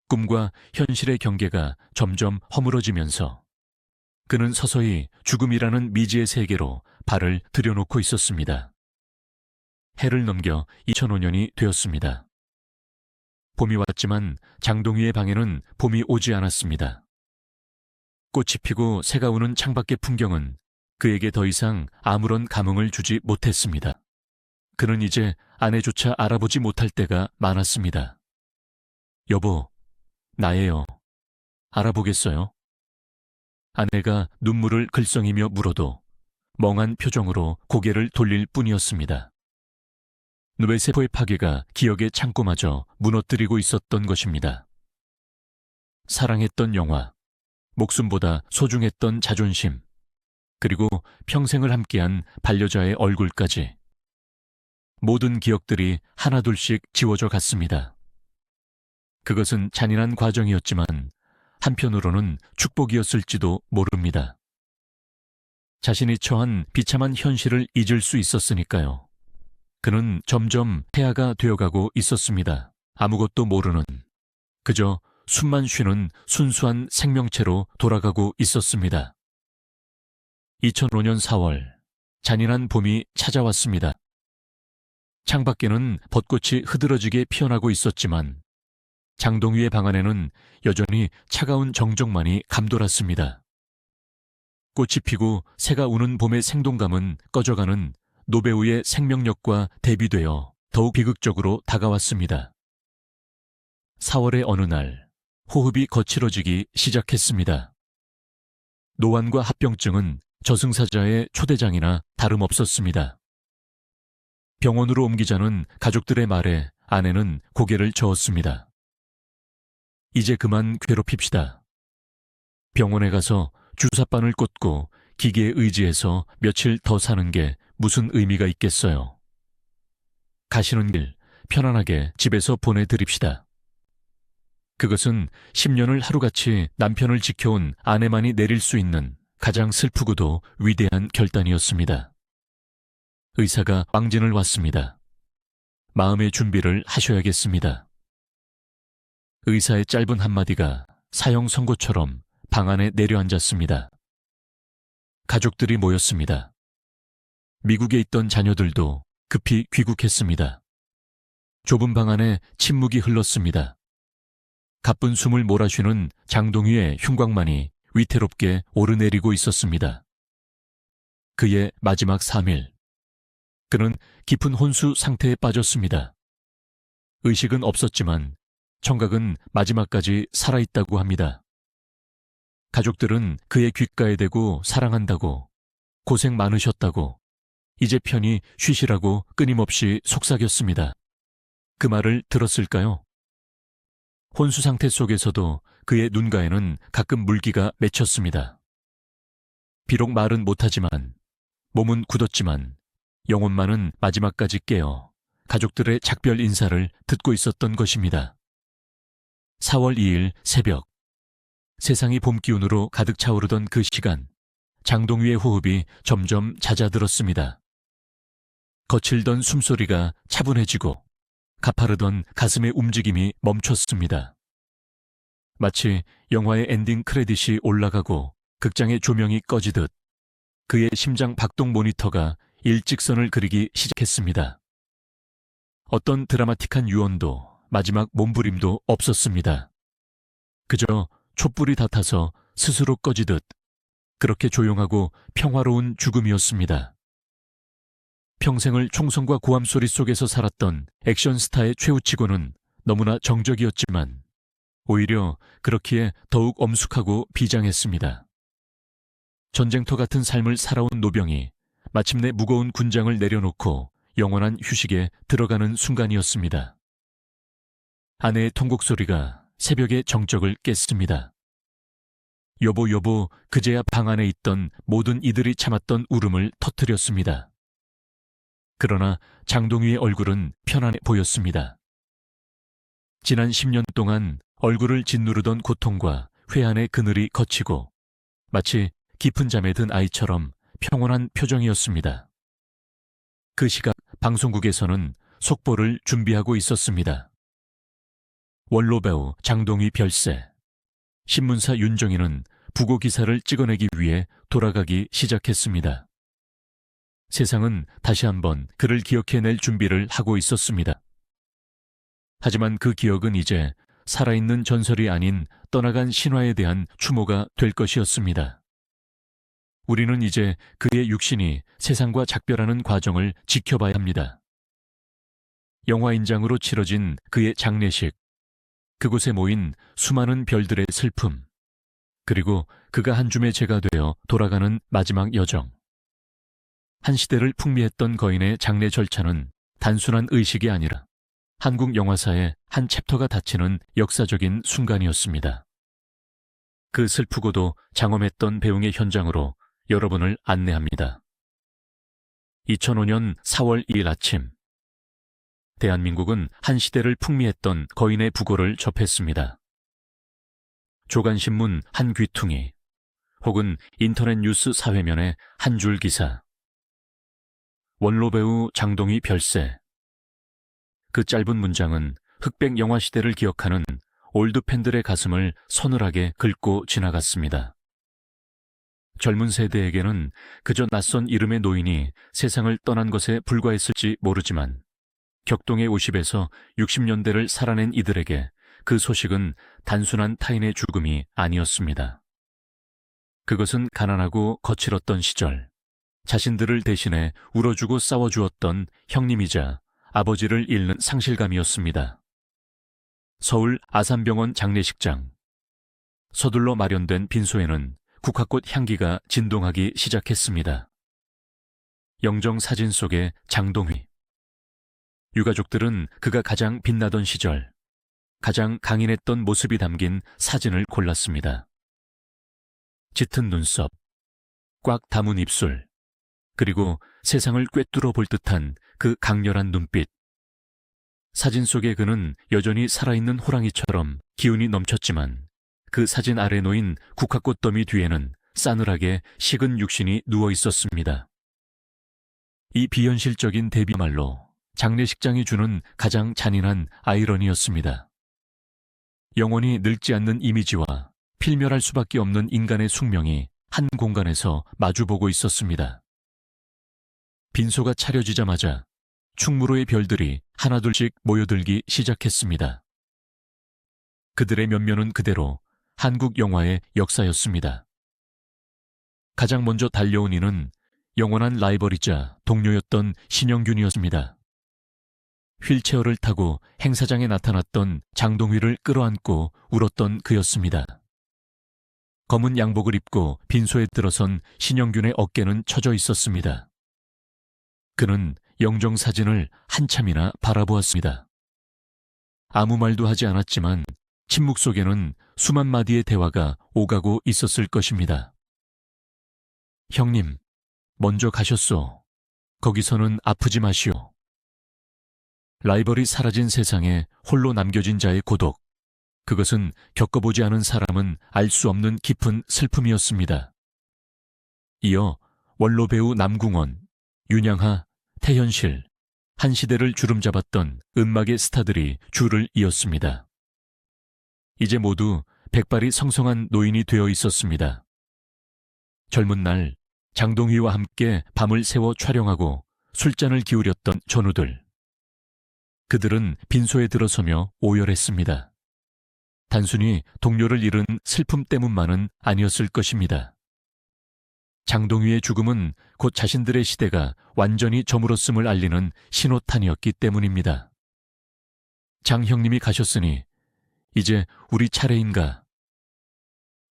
꿈과 현실의 경계가 점점 허물어지면서 그는 서서히 죽음이라는 미지의 세계로 발을 들여놓고 있었습니다. 해를 넘겨 2005년이 되었습니다. 봄이 왔지만 장동휘의 방에는 봄이 오지 않았습니다. 꽃이 피고 새가 우는 창밖의 풍경은 그에게 더 이상 아무런 감흥을 주지 못했습니다. 그는 이제 아내조차 알아보지 못할 때가 많았습니다. 여보, 나예요. 알아보겠어요? 아내가 눈물을 글썽이며 물어도 멍한 표정으로 고개를 돌릴 뿐이었습니다. 뇌세포의 파괴가 기억의 창고마저 무너뜨리고 있었던 것입니다. 사랑했던 영화, 목숨보다 소중했던 자존심, 그리고 평생을 함께한 반려자의 얼굴까지 모든 기억들이 하나둘씩 지워져 갔습니다. 그것은 잔인한 과정이었지만 한편으로는 축복이었을지도 모릅니다. 자신이 처한 비참한 현실을 잊을 수 있었으니까요. 그는 점점 폐하가 되어가고 있었습니다. 아무것도 모르는, 그저 숨만 쉬는 순수한 생명체로 돌아가고 있었습니다. 2005년 4월, 잔인한 봄이 찾아왔습니다. 창밖에는 벚꽃이 흐드러지게 피어나고 있었지만 장동휘의 방 안에는 여전히 차가운 정적만이 감돌았습니다. 꽃이 피고 새가 우는 봄의 생동감은 꺼져가는 노배우의 생명력과 대비되어 더욱 비극적으로 다가왔습니다. 4월의 어느 날 호흡이 거칠어지기 시작했습니다. 노환과 합병증은 저승사자의 초대장이나 다름없었습니다. 병원으로 옮기자는 가족들의 말에 아내는 고개를 저었습니다. 이제 그만 괴롭힙시다. 병원에 가서 주사바늘 꽂고 기계에 의지해서 며칠 더 사는 게 무슨 의미가 있겠어요. 가시는 길 편안하게 집에서 보내드립시다. 그것은 10년을 하루같이 남편을 지켜온 아내만이 내릴 수 있는 가장 슬프고도 위대한 결단이었습니다. 의사가 왕진을 왔습니다. 마음의 준비를 하셔야겠습니다. 의사의 짧은 한마디가 사형 선고처럼 방 안에 내려앉았습니다. 가족들이 모였습니다. 미국에 있던 자녀들도 급히 귀국했습니다. 좁은 방 안에 침묵이 흘렀습니다. 가쁜 숨을 몰아쉬는 장동휘의 흉곽만이 위태롭게 오르내리고 있었습니다. 그의 마지막 3일. 그는 깊은 혼수 상태에 빠졌습니다. 의식은 없었지만 청각은 마지막까지 살아있다고 합니다. 가족들은 그의 귓가에 대고 사랑한다고, 고생 많으셨다고, 이제 편히 쉬시라고 끊임없이 속삭였습니다. 그 말을 들었을까요? 혼수 상태 속에서도 그의 눈가에는 가끔 물기가 맺혔습니다. 비록 말은 못하지만, 몸은 굳었지만 영혼만은 마지막까지 깨어 가족들의 작별 인사를 듣고 있었던 것입니다. 4월 2일 새벽, 세상이 봄 기운으로 가득 차오르던 그 시간, 장동휘의 호흡이 점점 잦아들었습니다. 거칠던 숨소리가 차분해지고 가파르던 가슴의 움직임이 멈췄습니다. 마치 영화의 엔딩 크레딧이 올라가고 극장의 조명이 꺼지듯 그의 심장 박동 모니터가 일직선을 그리기 시작했습니다. 어떤 드라마틱한 유언도 마지막 몸부림도 없었습니다. 그저 촛불이 다 타서 스스로 꺼지듯 그렇게 조용하고 평화로운 죽음이었습니다. 평생을 총성과 고함 소리 속에서 살았던 액션 스타의 최우치고는 너무나 정적이었지만 오히려 그렇기에 더욱 엄숙하고 비장했습니다. 전쟁터 같은 삶을 살아온 노병이 마침내 무거운 군장을 내려놓고 영원한 휴식에 들어가는 순간이었습니다. 아내의 통곡 소리가 새벽의 정적을 깼습니다. 여보 여보, 그제야 방 안에 있던 모든 이들이 참았던 울음을 터뜨렸습니다. 그러나 장동휘의 얼굴은 편안해 보였습니다. 지난 10년 동안 얼굴을 짓누르던 고통과 회한의 그늘이 걷히고 마치 깊은 잠에 든 아이처럼 평온한 표정이었습니다. 그 시각 방송국에서는 속보를 준비하고 있었습니다. 원로배우 장동휘 별세, 신문사 윤정희는 부고 기사를 찍어내기 위해 돌아가기 시작했습니다. 세상은 다시 한번 그를 기억해낼 준비를 하고 있었습니다. 하지만 그 기억은 이제 살아있는 전설이 아닌 떠나간 신화에 대한 추모가 될 것이었습니다. 우리는 이제 그의 육신이 세상과 작별하는 과정을 지켜봐야 합니다. 영화인장으로 치러진 그의 장례식, 그곳에 모인 수많은 별들의 슬픔, 그리고 그가 한 줌의 재가 되어 돌아가는 마지막 여정. 한 시대를 풍미했던 거인의 장례 절차는 단순한 의식이 아니라 한국 영화사의 한 챕터가 닫히는 역사적인 순간이었습니다. 그 슬프고도 장엄했던 배웅의 현장으로 여러분을 안내합니다. 2005년 4월 2일 아침, 대한민국은 한 시대를 풍미했던 거인의 부고를 접했습니다. 조간신문 한 귀퉁이, 혹은 인터넷 뉴스 사회면의 한 줄 기사. 원로 배우 장동휘 별세. 그 짧은 문장은 흑백 영화 시대를 기억하는 올드 팬들의 가슴을 서늘하게 긁고 지나갔습니다. 젊은 세대에게는 그저 낯선 이름의 노인이 세상을 떠난 것에 불과했을지 모르지만 격동의 50에서 60년대를 살아낸 이들에게 그 소식은 단순한 타인의 죽음이 아니었습니다. 그것은 가난하고 거칠었던 시절, 자신들을 대신해 울어주고 싸워주었던 형님이자 아버지를 잃는 상실감이었습니다. 서울 아산병원 장례식장. 서둘러 마련된 빈소에는 국화꽃 향기가 진동하기 시작했습니다. 영정 사진 속의 장동휘. 유가족들은 그가 가장 빛나던 시절, 가장 강인했던 모습이 담긴 사진을 골랐습니다. 짙은 눈썹, 꽉 담은 입술, 그리고 세상을 꿰뚫어 볼 듯한 그 강렬한 눈빛. 사진 속의 그는 여전히 살아있는 호랑이처럼 기운이 넘쳤지만 그 사진 아래 놓인 국화꽃더미 뒤에는 싸늘하게 식은 육신이 누워 있었습니다. 이 비현실적인 대비말로 장례식장이 주는 가장 잔인한 아이러니였습니다. 영원히 늙지 않는 이미지와 필멸할 수밖에 없는 인간의 숙명이 한 공간에서 마주보고 있었습니다. 빈소가 차려지자마자 충무로의 별들이 하나둘씩 모여들기 시작했습니다. 그들의 면면은 그대로 한국 영화의 역사였습니다. 가장 먼저 달려온 이는 영원한 라이벌이자 동료였던 신영균이었습니다. 휠체어를 타고 행사장에 나타났던 장동휘를 끌어안고 울었던 그였습니다. 검은 양복을 입고 빈소에 들어선 신영균의 어깨는 처져 있었습니다. 그는 영정 사진을 한참이나 바라보았습니다. 아무 말도 하지 않았지만 침묵 속에는 수만 마디의 대화가 오가고 있었을 것입니다. 형님, 먼저 가셨소. 거기서는 아프지 마시오. 라이벌이 사라진 세상에 홀로 남겨진 자의 고독. 그것은 겪어보지 않은 사람은 알 수 없는 깊은 슬픔이었습니다. 이어 원로 배우 남궁원, 윤양하, 태현실, 한 시대를 주름잡았던 음악의 스타들이 줄을 이었습니다. 이제 모두 백발이 성성한 노인이 되어 있었습니다. 젊은 날 장동휘와 함께 밤을 새워 촬영하고 술잔을 기울였던 전우들. 그들은 빈소에 들어서며 오열했습니다. 단순히 동료를 잃은 슬픔 때문만은 아니었을 것입니다. 장동휘의 죽음은 곧 자신들의 시대가 완전히 저물었음을 알리는 신호탄이었기 때문입니다. 장 형님이 가셨으니 이제 우리 차례인가.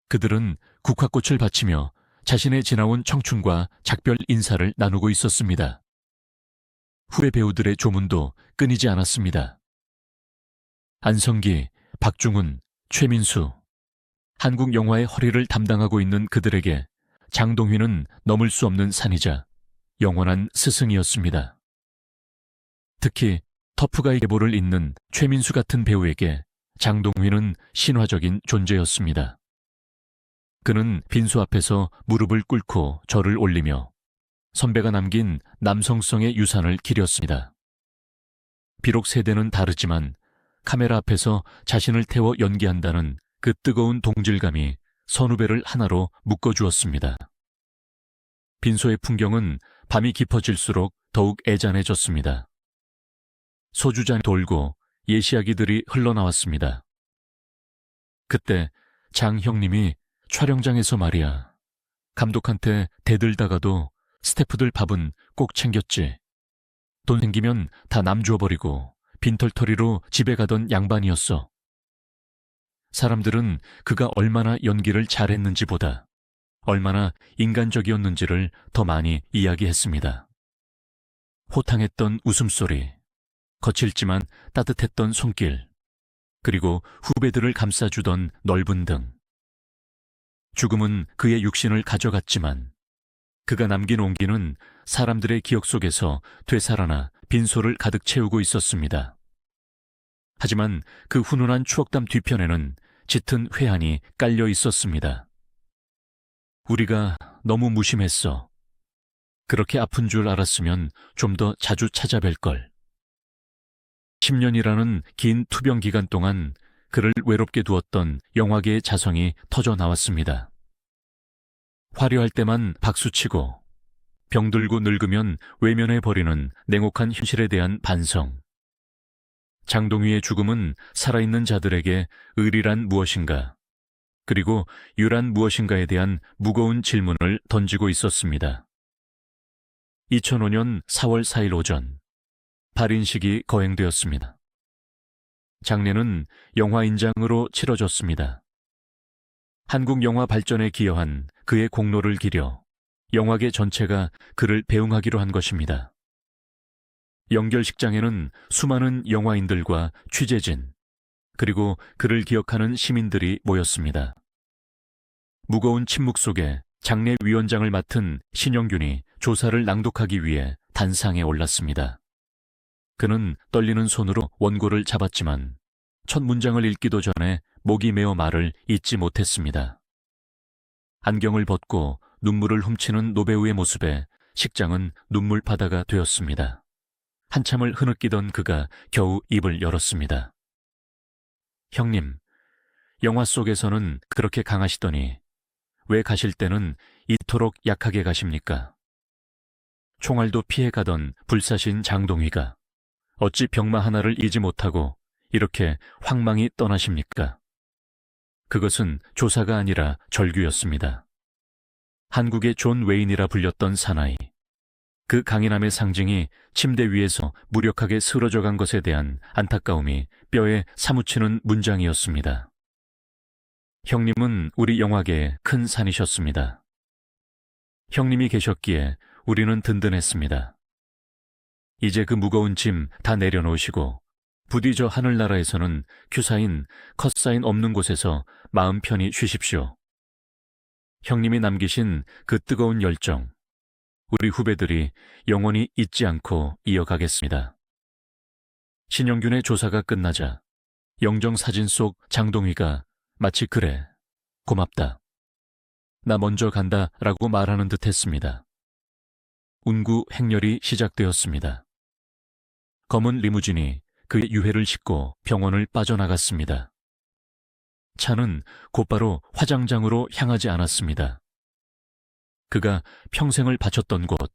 그들은 국화꽃을 바치며 자신의 지나온 청춘과 작별 인사를 나누고 있었습니다. 후배 배우들의 조문도 끊이지 않았습니다. 안성기, 박중훈, 최민수, 한국 영화의 허리를 담당하고 있는 그들에게 장동휘는 넘을 수 없는 산이자 영원한 스승이었습니다. 특히 터프가이 계보를 잇는 최민수 같은 배우에게 장동휘는 신화적인 존재였습니다. 그는 빈소 앞에서 무릎을 꿇고 절을 올리며 선배가 남긴 남성성의 유산을 기렸습니다. 비록 세대는 다르지만 카메라 앞에서 자신을 태워 연기한다는 그 뜨거운 동질감이 선후배를 하나로 묶어주었습니다. 빈소의 풍경은 밤이 깊어질수록 더욱 애잔해졌습니다. 소주잔이 돌고 예시아기들이 흘러나왔습니다. 그때 장 형님이 촬영장에서 말이야, 감독한테 대들다가도 스태프들 밥은 꼭 챙겼지. 돈 생기면 다 남 줘버리고 빈털터리로 집에 가던 양반이었어. 사람들은 그가 얼마나 연기를 잘했는지보다 얼마나 인간적이었는지를 더 많이 이야기했습니다. 호탕했던 웃음소리, 거칠지만 따뜻했던 손길, 그리고 후배들을 감싸주던 넓은 등. 죽음은 그의 육신을 가져갔지만 그가 남긴 온기는 사람들의 기억 속에서 되살아나 빈소를 가득 채우고 있었습니다. 하지만 그 훈훈한 추억담 뒤편에는 짙은 회한이 깔려 있었습니다. 우리가 너무 무심했어. 그렇게 아픈 줄 알았으면 좀 더 자주 찾아뵐 걸. 10년이라는 긴 투병 기간 동안 그를 외롭게 두었던 영화계의 자성이 터져 나왔습니다. 화려할 때만 박수치고 병들고 늙으면 외면해버리는 냉혹한 현실에 대한 반성. 장동휘의 죽음은 살아있는 자들에게 의리란 무엇인가, 그리고 유란 무엇인가에 대한 무거운 질문을 던지고 있었습니다. 2005년 4월 4일 오전, 발인식이 거행되었습니다. 장례는 영화인장으로 치러졌습니다. 한국 영화 발전에 기여한 그의 공로를 기려 영화계 전체가 그를 배웅하기로 한 것입니다. 영결식장에는 수많은 영화인들과 취재진, 그리고 그를 기억하는 시민들이 모였습니다. 무거운 침묵 속에 장례위원장을 맡은 신영균이 조사를 낭독하기 위해 단상에 올랐습니다. 그는 떨리는 손으로 원고를 잡았지만 첫 문장을 읽기도 전에 목이 메어 말을 잇지 못했습니다. 안경을 벗고 눈물을 훔치는 노배우의 모습에 식장은 눈물바다가 되었습니다. 한참을 흐느끼던 그가 겨우 입을 열었습니다. 형님, 영화 속에서는 그렇게 강하시더니 왜 가실 때는 이토록 약하게 가십니까? 총알도 피해가던 불사신 장동위가 어찌 병마 하나를 잊지 못하고 이렇게 황망히 떠나십니까? 그것은 조사가 아니라 절규였습니다. 한국의 존 웨인이라 불렸던 사나이. 그 강인함의 상징이 침대 위에서 무력하게 쓰러져 간 것에 대한 안타까움이 뼈에 사무치는 문장이었습니다. 형님은 우리 영화계의 큰 산이셨습니다. 형님이 계셨기에 우리는 든든했습니다. 이제 그 무거운 짐 다 내려놓으시고 부디 저 하늘나라에서는 큐사인, 컷사인 없는 곳에서 마음 편히 쉬십시오. 형님이 남기신 그 뜨거운 열정, 우리 후배들이 영원히 잊지 않고 이어가겠습니다. 신영균의 조사가 끝나자 영정사진 속 장동위가 마치 그래, 고맙다, 나 먼저 간다 라고 말하는 듯 했습니다. 운구 행렬이 시작되었습니다. 검은 리무진이 그의 유해를 싣고 병원을 빠져나갔습니다. 차는 곧바로 화장장으로 향하지 않았습니다. 그가 평생을 바쳤던 곳,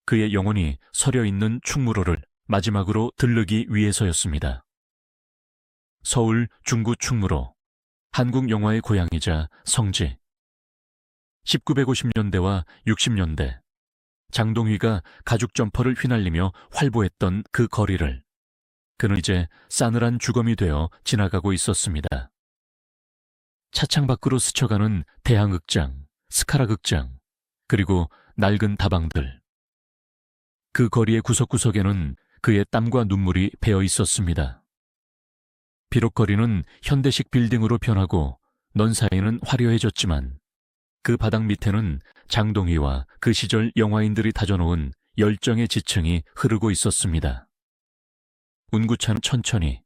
그의 영혼이 서려 있는 충무로를 마지막으로 들르기 위해서였습니다. 서울 중구 충무로, 한국 영화의 고향이자 성지. 1950년대와 60년대, 장동위가 가죽 점퍼를 휘날리며 활보했던 그 거리를 그는 이제 싸늘한 주검이 되어 지나가고 있었습니다. 차창 밖으로 스쳐가는 대항극장, 스카라 극장, 그리고 낡은 다방들. 그 거리의 구석구석에는 그의 땀과 눈물이 배어 있었습니다. 비록 거리는 현대식 빌딩으로 변하고 넌 사이는 화려해졌지만 그 바닥 밑에는 장동위와 그 시절 영화인들이 다져놓은 열정의 지층이 흐르고 있었습니다. 운구차는 천천히,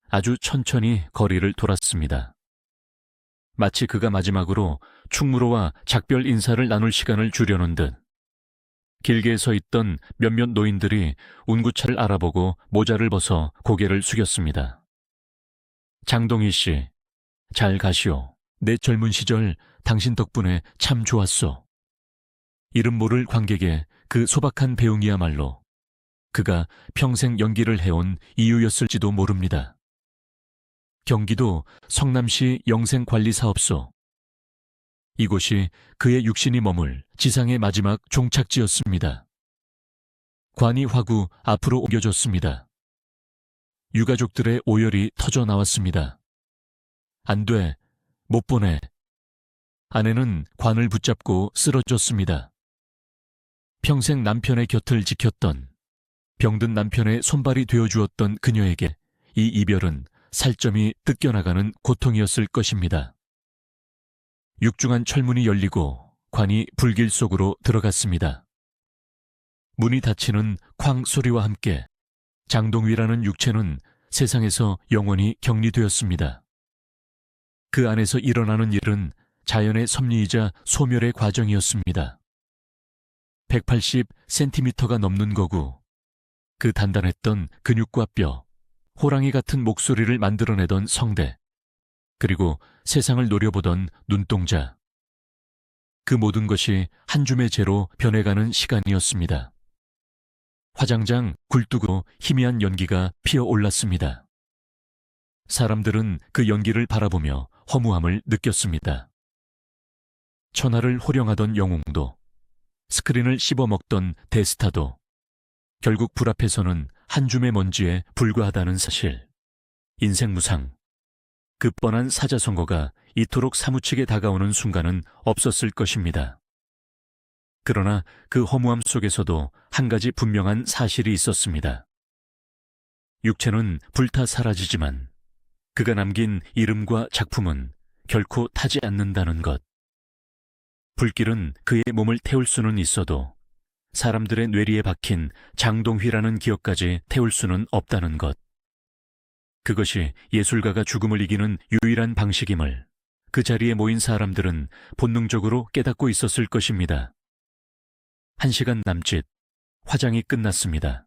아주 천천히 거리를 돌았습니다. 마치 그가 마지막으로 충무로와 작별 인사를 나눌 시간을 주려는 듯 길게 서 있던 몇몇 노인들이 운구차를 알아보고 모자를 벗어 고개를 숙였습니다. 장동위 씨, 잘 가시오. 내 젊은 시절 당신 덕분에 참 좋았소. 이름 모를 관객의 그 소박한 배웅이야말로 그가 평생 연기를 해온 이유였을지도 모릅니다. 경기도 성남시 영생관리사업소. 이곳이 그의 육신이 머물 지상의 마지막 종착지였습니다. 관이 화구 앞으로 옮겨졌습니다. 유가족들의 오열이 터져 나왔습니다. 안 돼, 못 보내. 아내는 관을 붙잡고 쓰러졌습니다. 평생 남편의 곁을 지켰던, 병든 남편의 손발이 되어주었던 그녀에게 이 이별은 살점이 뜯겨나가는 고통이었을 것입니다. 육중한 철문이 열리고 관이 불길 속으로 들어갔습니다. 문이 닫히는 쾅 소리와 함께 장동위라는 육체는 세상에서 영원히 격리되었습니다. 그 안에서 일어나는 일은 자연의 섭리이자 소멸의 과정이었습니다. 180cm가 넘는 거구, 그 단단했던 근육과 뼈, 호랑이 같은 목소리를 만들어내던 성대, 그리고 세상을 노려보던 눈동자. 그 모든 것이 한 줌의 재로 변해가는 시간이었습니다. 화장장 굴뚝으로 희미한 연기가 피어올랐습니다. 사람들은 그 연기를 바라보며 허무함을 느꼈습니다. 천하를 호령하던 영웅도, 스크린을 씹어먹던 대스타도 결국 불 앞에서는 한 줌의 먼지에 불과하다는 사실. 인생 무상. 그 뻔한 사자성어가 이토록 사무치게 다가오는 순간은 없었을 것입니다. 그러나 그 허무함 속에서도 한 가지 분명한 사실이 있었습니다. 육체는 불타 사라지지만 그가 남긴 이름과 작품은 결코 타지 않는다는 것. 불길은 그의 몸을 태울 수는 있어도 사람들의 뇌리에 박힌 장동휘라는 기억까지 태울 수는 없다는 것. 그것이 예술가가 죽음을 이기는 유일한 방식임을 그 자리에 모인 사람들은 본능적으로 깨닫고 있었을 것입니다. 1시간 남짓, 화장이 끝났습니다.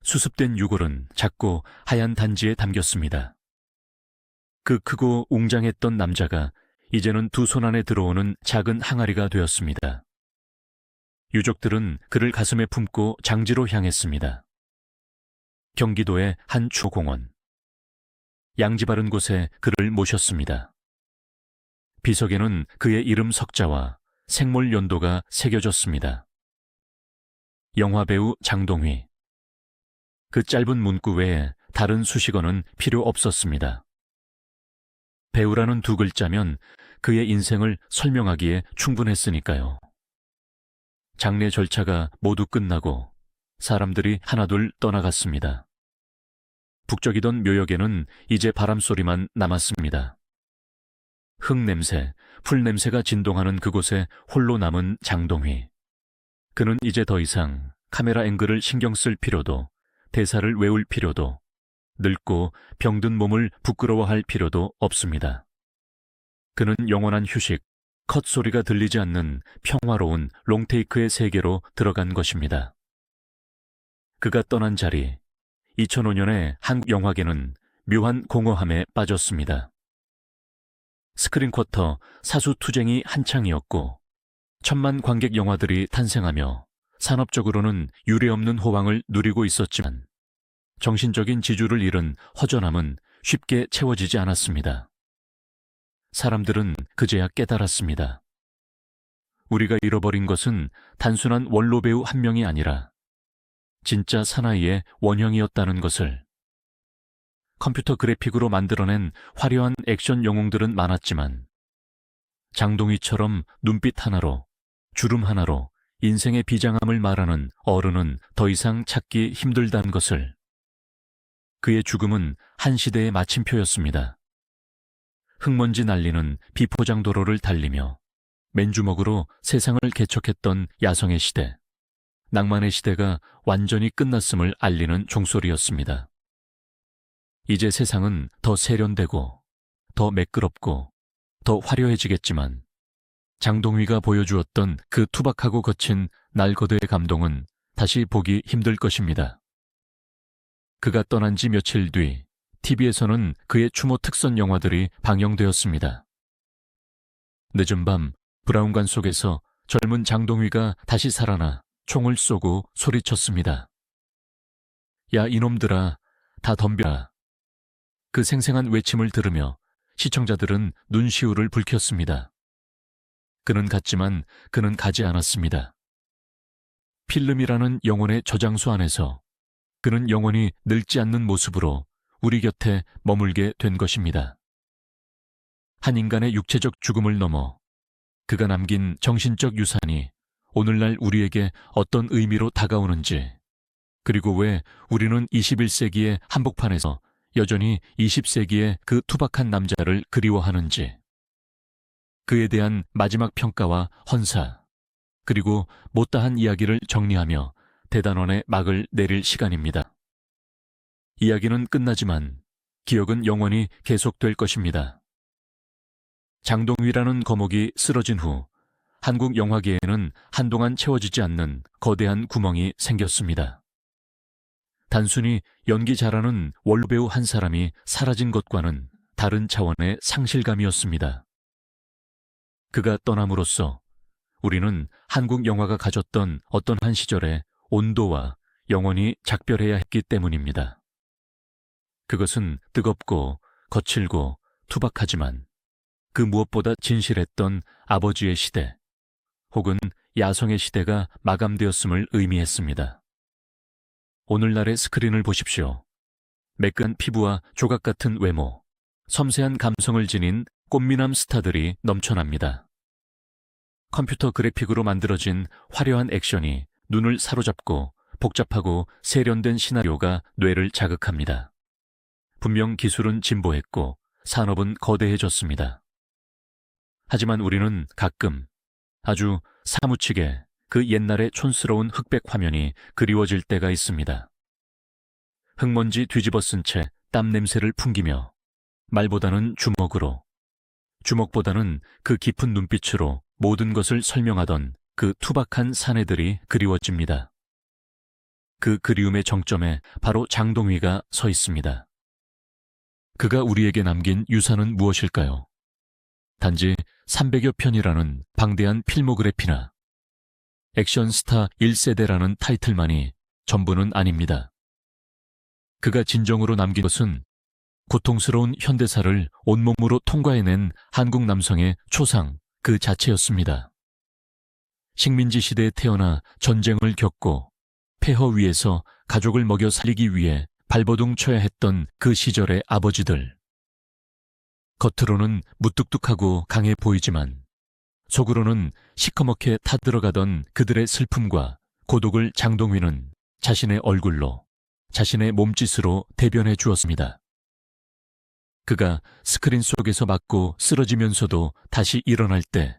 수습된 유골은 작고 하얀 단지에 담겼습니다. 그 크고 웅장했던 남자가 이제는 두 손 안에 들어오는 작은 항아리가 되었습니다. 유족들은 그를 가슴에 품고 장지로 향했습니다. 경기도의 한 추공원. 양지 바른 곳에 그를 모셨습니다. 비석에는 그의 이름 석자와 생몰 연도가 새겨졌습니다. 영화배우 장동휘. 그 짧은 문구 외에 다른 수식어는 필요 없었습니다. 배우라는 두 글자면 그의 인생을 설명하기에 충분했으니까요. 장례 절차가 모두 끝나고 사람들이 하나둘 떠나갔습니다. 북적이던 묘역에는 이제 바람소리만 남았습니다. 흙냄새, 풀냄새가 진동하는 그곳에 홀로 남은 장동휘. 그는 이제 더 이상 카메라 앵글을 신경 쓸 필요도, 대사를 외울 필요도, 늙고 병든 몸을 부끄러워할 필요도 없습니다. 그는 영원한 휴식, 컷 소리가 들리지 않는 평화로운 롱테이크의 세계로 들어간 것입니다. 그가 떠난 자리, 2005년에 한국 영화계는 묘한 공허함에 빠졌습니다. 스크린쿼터 사수투쟁이 한창이었고 1000만 관객 영화들이 탄생하며 산업적으로는 유례없는 호황을 누리고 있었지만 정신적인 지주를 잃은 허전함은 쉽게 채워지지 않았습니다. 사람들은 그제야 깨달았습니다. 우리가 잃어버린 것은 단순한 원로 배우 한 명이 아니라 진짜 사나이의 원형이었다는 것을. 컴퓨터 그래픽으로 만들어낸 화려한 액션 영웅들은 많았지만 장동휘처럼 눈빛 하나로, 주름 하나로 인생의 비장함을 말하는 어른은 더 이상 찾기 힘들다는 것을. 그의 죽음은 한 시대의 마침표였습니다. 흙먼지 날리는 비포장 도로를 달리며 맨주먹으로 세상을 개척했던 야성의 시대, 낭만의 시대가 완전히 끝났음을 알리는 종소리였습니다. 이제 세상은 더 세련되고 더 매끄럽고 더 화려해지겠지만 장동휘가 보여주었던 그 투박하고 거친 날거드의 감동은 다시 보기 힘들 것입니다. 그가 떠난 지 며칠 뒤 TV에서는 그의 추모 특선 영화들이 방영되었습니다. 늦은 밤 브라운관 속에서 젊은 장동휘가 다시 살아나 총을 쏘고 소리쳤습니다. 야 이놈들아, 다 덤벼라. 그 생생한 외침을 들으며 시청자들은 눈시울을 붉혔습니다. 그는 갔지만 그는 가지 않았습니다. 필름이라는 영혼의 저장소 안에서 그는 영원히 늙지 않는 모습으로 우리 곁에 머물게 된 것입니다. 한 인간의 육체적 죽음을 넘어 그가 남긴 정신적 유산이 오늘날 우리에게 어떤 의미로 다가오는지, 그리고 왜 우리는 21세기의 한복판에서 여전히 20세기의 그 투박한 남자를 그리워하는지, 그에 대한 마지막 평가와 헌사, 그리고 못다한 이야기를 정리하며 대단원의 막을 내릴 시간입니다. 이야기는 끝나지만 기억은 영원히 계속될 것입니다. 장동휘라는 거목이 쓰러진 후 한국 영화계에는 한동안 채워지지 않는 거대한 구멍이 생겼습니다. 단순히 연기 잘하는 원로 배우 한 사람이 사라진 것과는 다른 차원의 상실감이었습니다. 그가 떠남으로써 우리는 한국 영화가 가졌던 어떤 한 시절의 온도와 영원히 작별해야 했기 때문입니다. 그것은 뜨겁고 거칠고 투박하지만 그 무엇보다 진실했던 아버지의 시대, 혹은 야성의 시대가 마감되었음을 의미했습니다. 오늘날의 스크린을 보십시오. 매끈한 피부와 조각 같은 외모, 섬세한 감성을 지닌 꽃미남 스타들이 넘쳐납니다. 컴퓨터 그래픽으로 만들어진 화려한 액션이 눈을 사로잡고 복잡하고 세련된 시나리오가 뇌를 자극합니다. 분명 기술은 진보했고 산업은 거대해졌습니다. 하지만 우리는 가끔 아주 사무치게 그 옛날의 촌스러운 흑백 화면이 그리워질 때가 있습니다. 흙먼지 뒤집어 쓴 채 땀 냄새를 풍기며 말보다는 주먹으로, 주먹보다는 그 깊은 눈빛으로 모든 것을 설명하던 그 투박한 사내들이 그리워집니다. 그 그리움의 정점에 바로 장동위가 서 있습니다. 그가 우리에게 남긴 유산은 무엇일까요? 단지 300여 편이라는 방대한 필모그래피나 액션 스타 1세대라는 타이틀만이 전부는 아닙니다. 그가 진정으로 남긴 것은 고통스러운 현대사를 온몸으로 통과해낸 한국 남성의 초상 그 자체였습니다. 식민지 시대에 태어나 전쟁을 겪고 폐허 위에서 가족을 먹여 살리기 위해 발버둥 쳐야 했던 그 시절의 아버지들. 겉으로는 무뚝뚝하고 강해 보이지만 속으로는 시커멓게 타들어가던 그들의 슬픔과 고독을 장동위는 자신의 얼굴로, 자신의 몸짓으로 대변해 주었습니다. 그가 스크린 속에서 맞고 쓰러지면서도 다시 일어날 때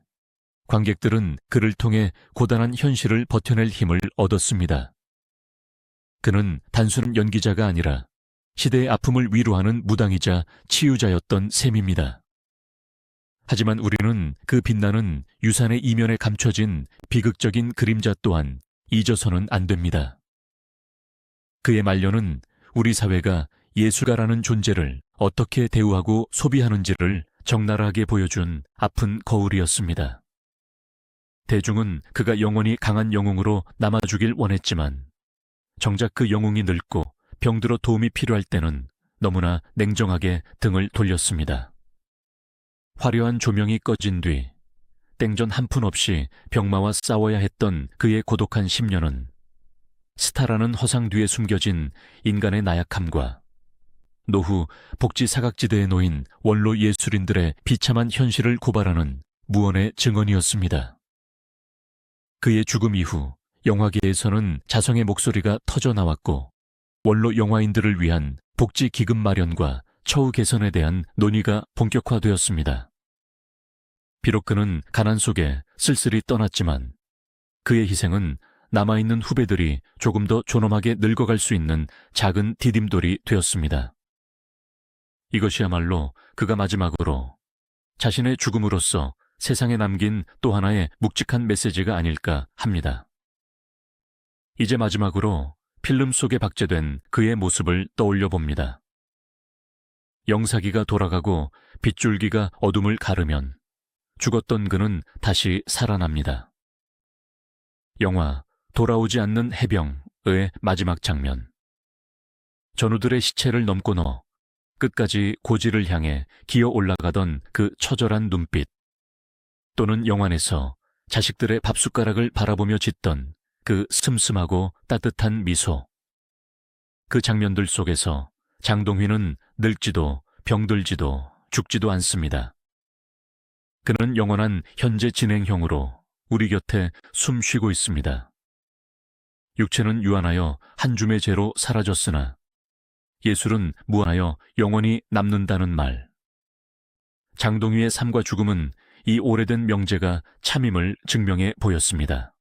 관객들은 그를 통해 고단한 현실을 버텨낼 힘을 얻었습니다. 그는 단순한 연기자가 아니라 시대의 아픔을 위로하는 무당이자 치유자였던 셈입니다. 하지만 우리는 그 빛나는 유산의 이면에 감춰진 비극적인 그림자 또한 잊어서는 안 됩니다. 그의 말년은 우리 사회가 예술가라는 존재를 어떻게 대우하고 소비하는지를 적나라하게 보여준 아픈 거울이었습니다. 대중은 그가 영원히 강한 영웅으로 남아주길 원했지만 정작 그 영웅이 늙고 병들어 도움이 필요할 때는 너무나 냉정하게 등을 돌렸습니다. 화려한 조명이 꺼진 뒤 땡전 한 푼 없이 병마와 싸워야 했던 그의 고독한 10년은 스타라는 허상 뒤에 숨겨진 인간의 나약함과 노후 복지 사각지대에 놓인 원로 예술인들의 비참한 현실을 고발하는 무언의 증언이었습니다. 그의 죽음 이후 영화계에서는 자성의 목소리가 터져 나왔고 원로 영화인들을 위한 복지 기금 마련과 처우 개선에 대한 논의가 본격화되었습니다. 비록 그는 가난 속에 쓸쓸히 떠났지만 그의 희생은 남아있는 후배들이 조금 더 존엄하게 늙어갈 수 있는 작은 디딤돌이 되었습니다. 이것이야말로 그가 마지막으로 자신의 죽음으로써 세상에 남긴 또 하나의 묵직한 메시지가 아닐까 합니다. 이제 마지막으로 필름 속에 박제된 그의 모습을 떠올려 봅니다. 영사기가 돌아가고 빗줄기가 어둠을 가르면 죽었던 그는 다시 살아납니다. 영화 돌아오지 않는 해병의 마지막 장면. 전우들의 시체를 넘고 넣어 끝까지 고지를 향해 기어 올라가던 그 처절한 눈빛, 또는 영안에서 자식들의 밥숟가락을 바라보며 짓던 그 슴슴하고 따뜻한 미소. 그 장면들 속에서 장동휘는 늙지도 병들지도 죽지도 않습니다. 그는 영원한 현재 진행형으로 우리 곁에 숨 쉬고 있습니다. 육체는 유한하여 한 줌의 재로 사라졌으나 예술은 무한하여 영원히 남는다는 말. 장동휘의 삶과 죽음은 이 오래된 명제가 참임을 증명해 보였습니다.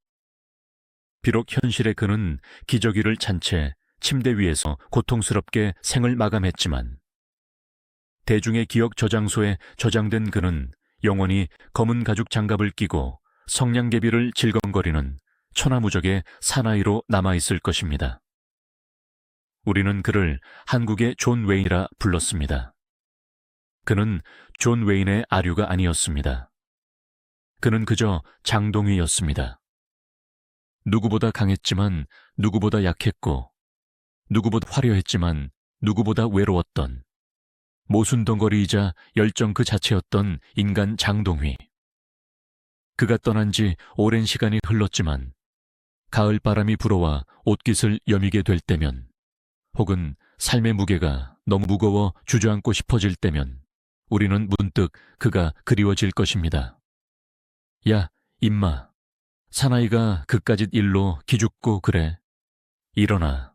비록 현실의 그는 기저귀를 찬 채 침대 위에서 고통스럽게 생을 마감했지만 대중의 기억 저장소에 저장된 그는 영원히 검은 가죽 장갑을 끼고 성냥개비를 질겅거리는 천하무적의 사나이로 남아있을 것입니다. 우리는 그를 한국의 존 웨인이라 불렀습니다. 그는 존 웨인의 아류가 아니었습니다. 그는 그저 장동휘였습니다. 누구보다 강했지만 누구보다 약했고 누구보다 화려했지만 누구보다 외로웠던 모순덩어리이자 열정 그 자체였던 인간 장동휘. 그가 떠난 지 오랜 시간이 흘렀지만 가을 바람이 불어와 옷깃을 여미게 될 때면 혹은 삶의 무게가 너무 무거워 주저앉고 싶어질 때면 우리는 문득 그가 그리워질 것입니다. 야, 임마. 사나이가 그까짓 일로 기죽고 그래. 일어나.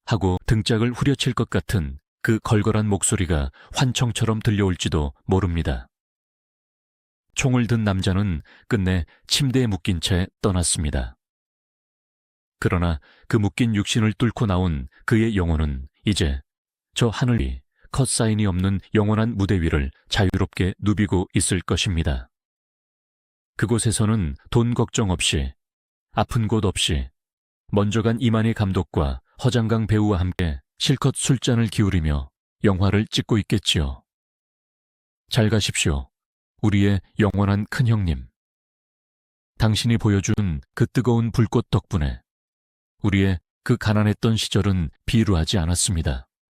하고 등짝을 후려칠 것 같은 그 걸걸한 목소리가 환청처럼 들려올지도 모릅니다. 총을 든 남자는 끝내 침대에 묶인 채 떠났습니다. 그러나 그 묶인 육신을 뚫고 나온 그의 영혼은 이제 저 하늘 위 컷사인이 없는 영원한 무대 위를 자유롭게 누비고 있을 것입니다. 그곳에서는 돈 걱정 없이, 아픈 곳 없이, 먼저 간 이만희 감독과 허장강 배우와 함께 실컷 술잔을 기울이며 영화를 찍고 있겠지요. 잘 가십시오, 우리의 영원한 큰형님. 당신이 보여준 그 뜨거운 불꽃 덕분에 우리의 그 가난했던 시절은 비루하지 않았습니다.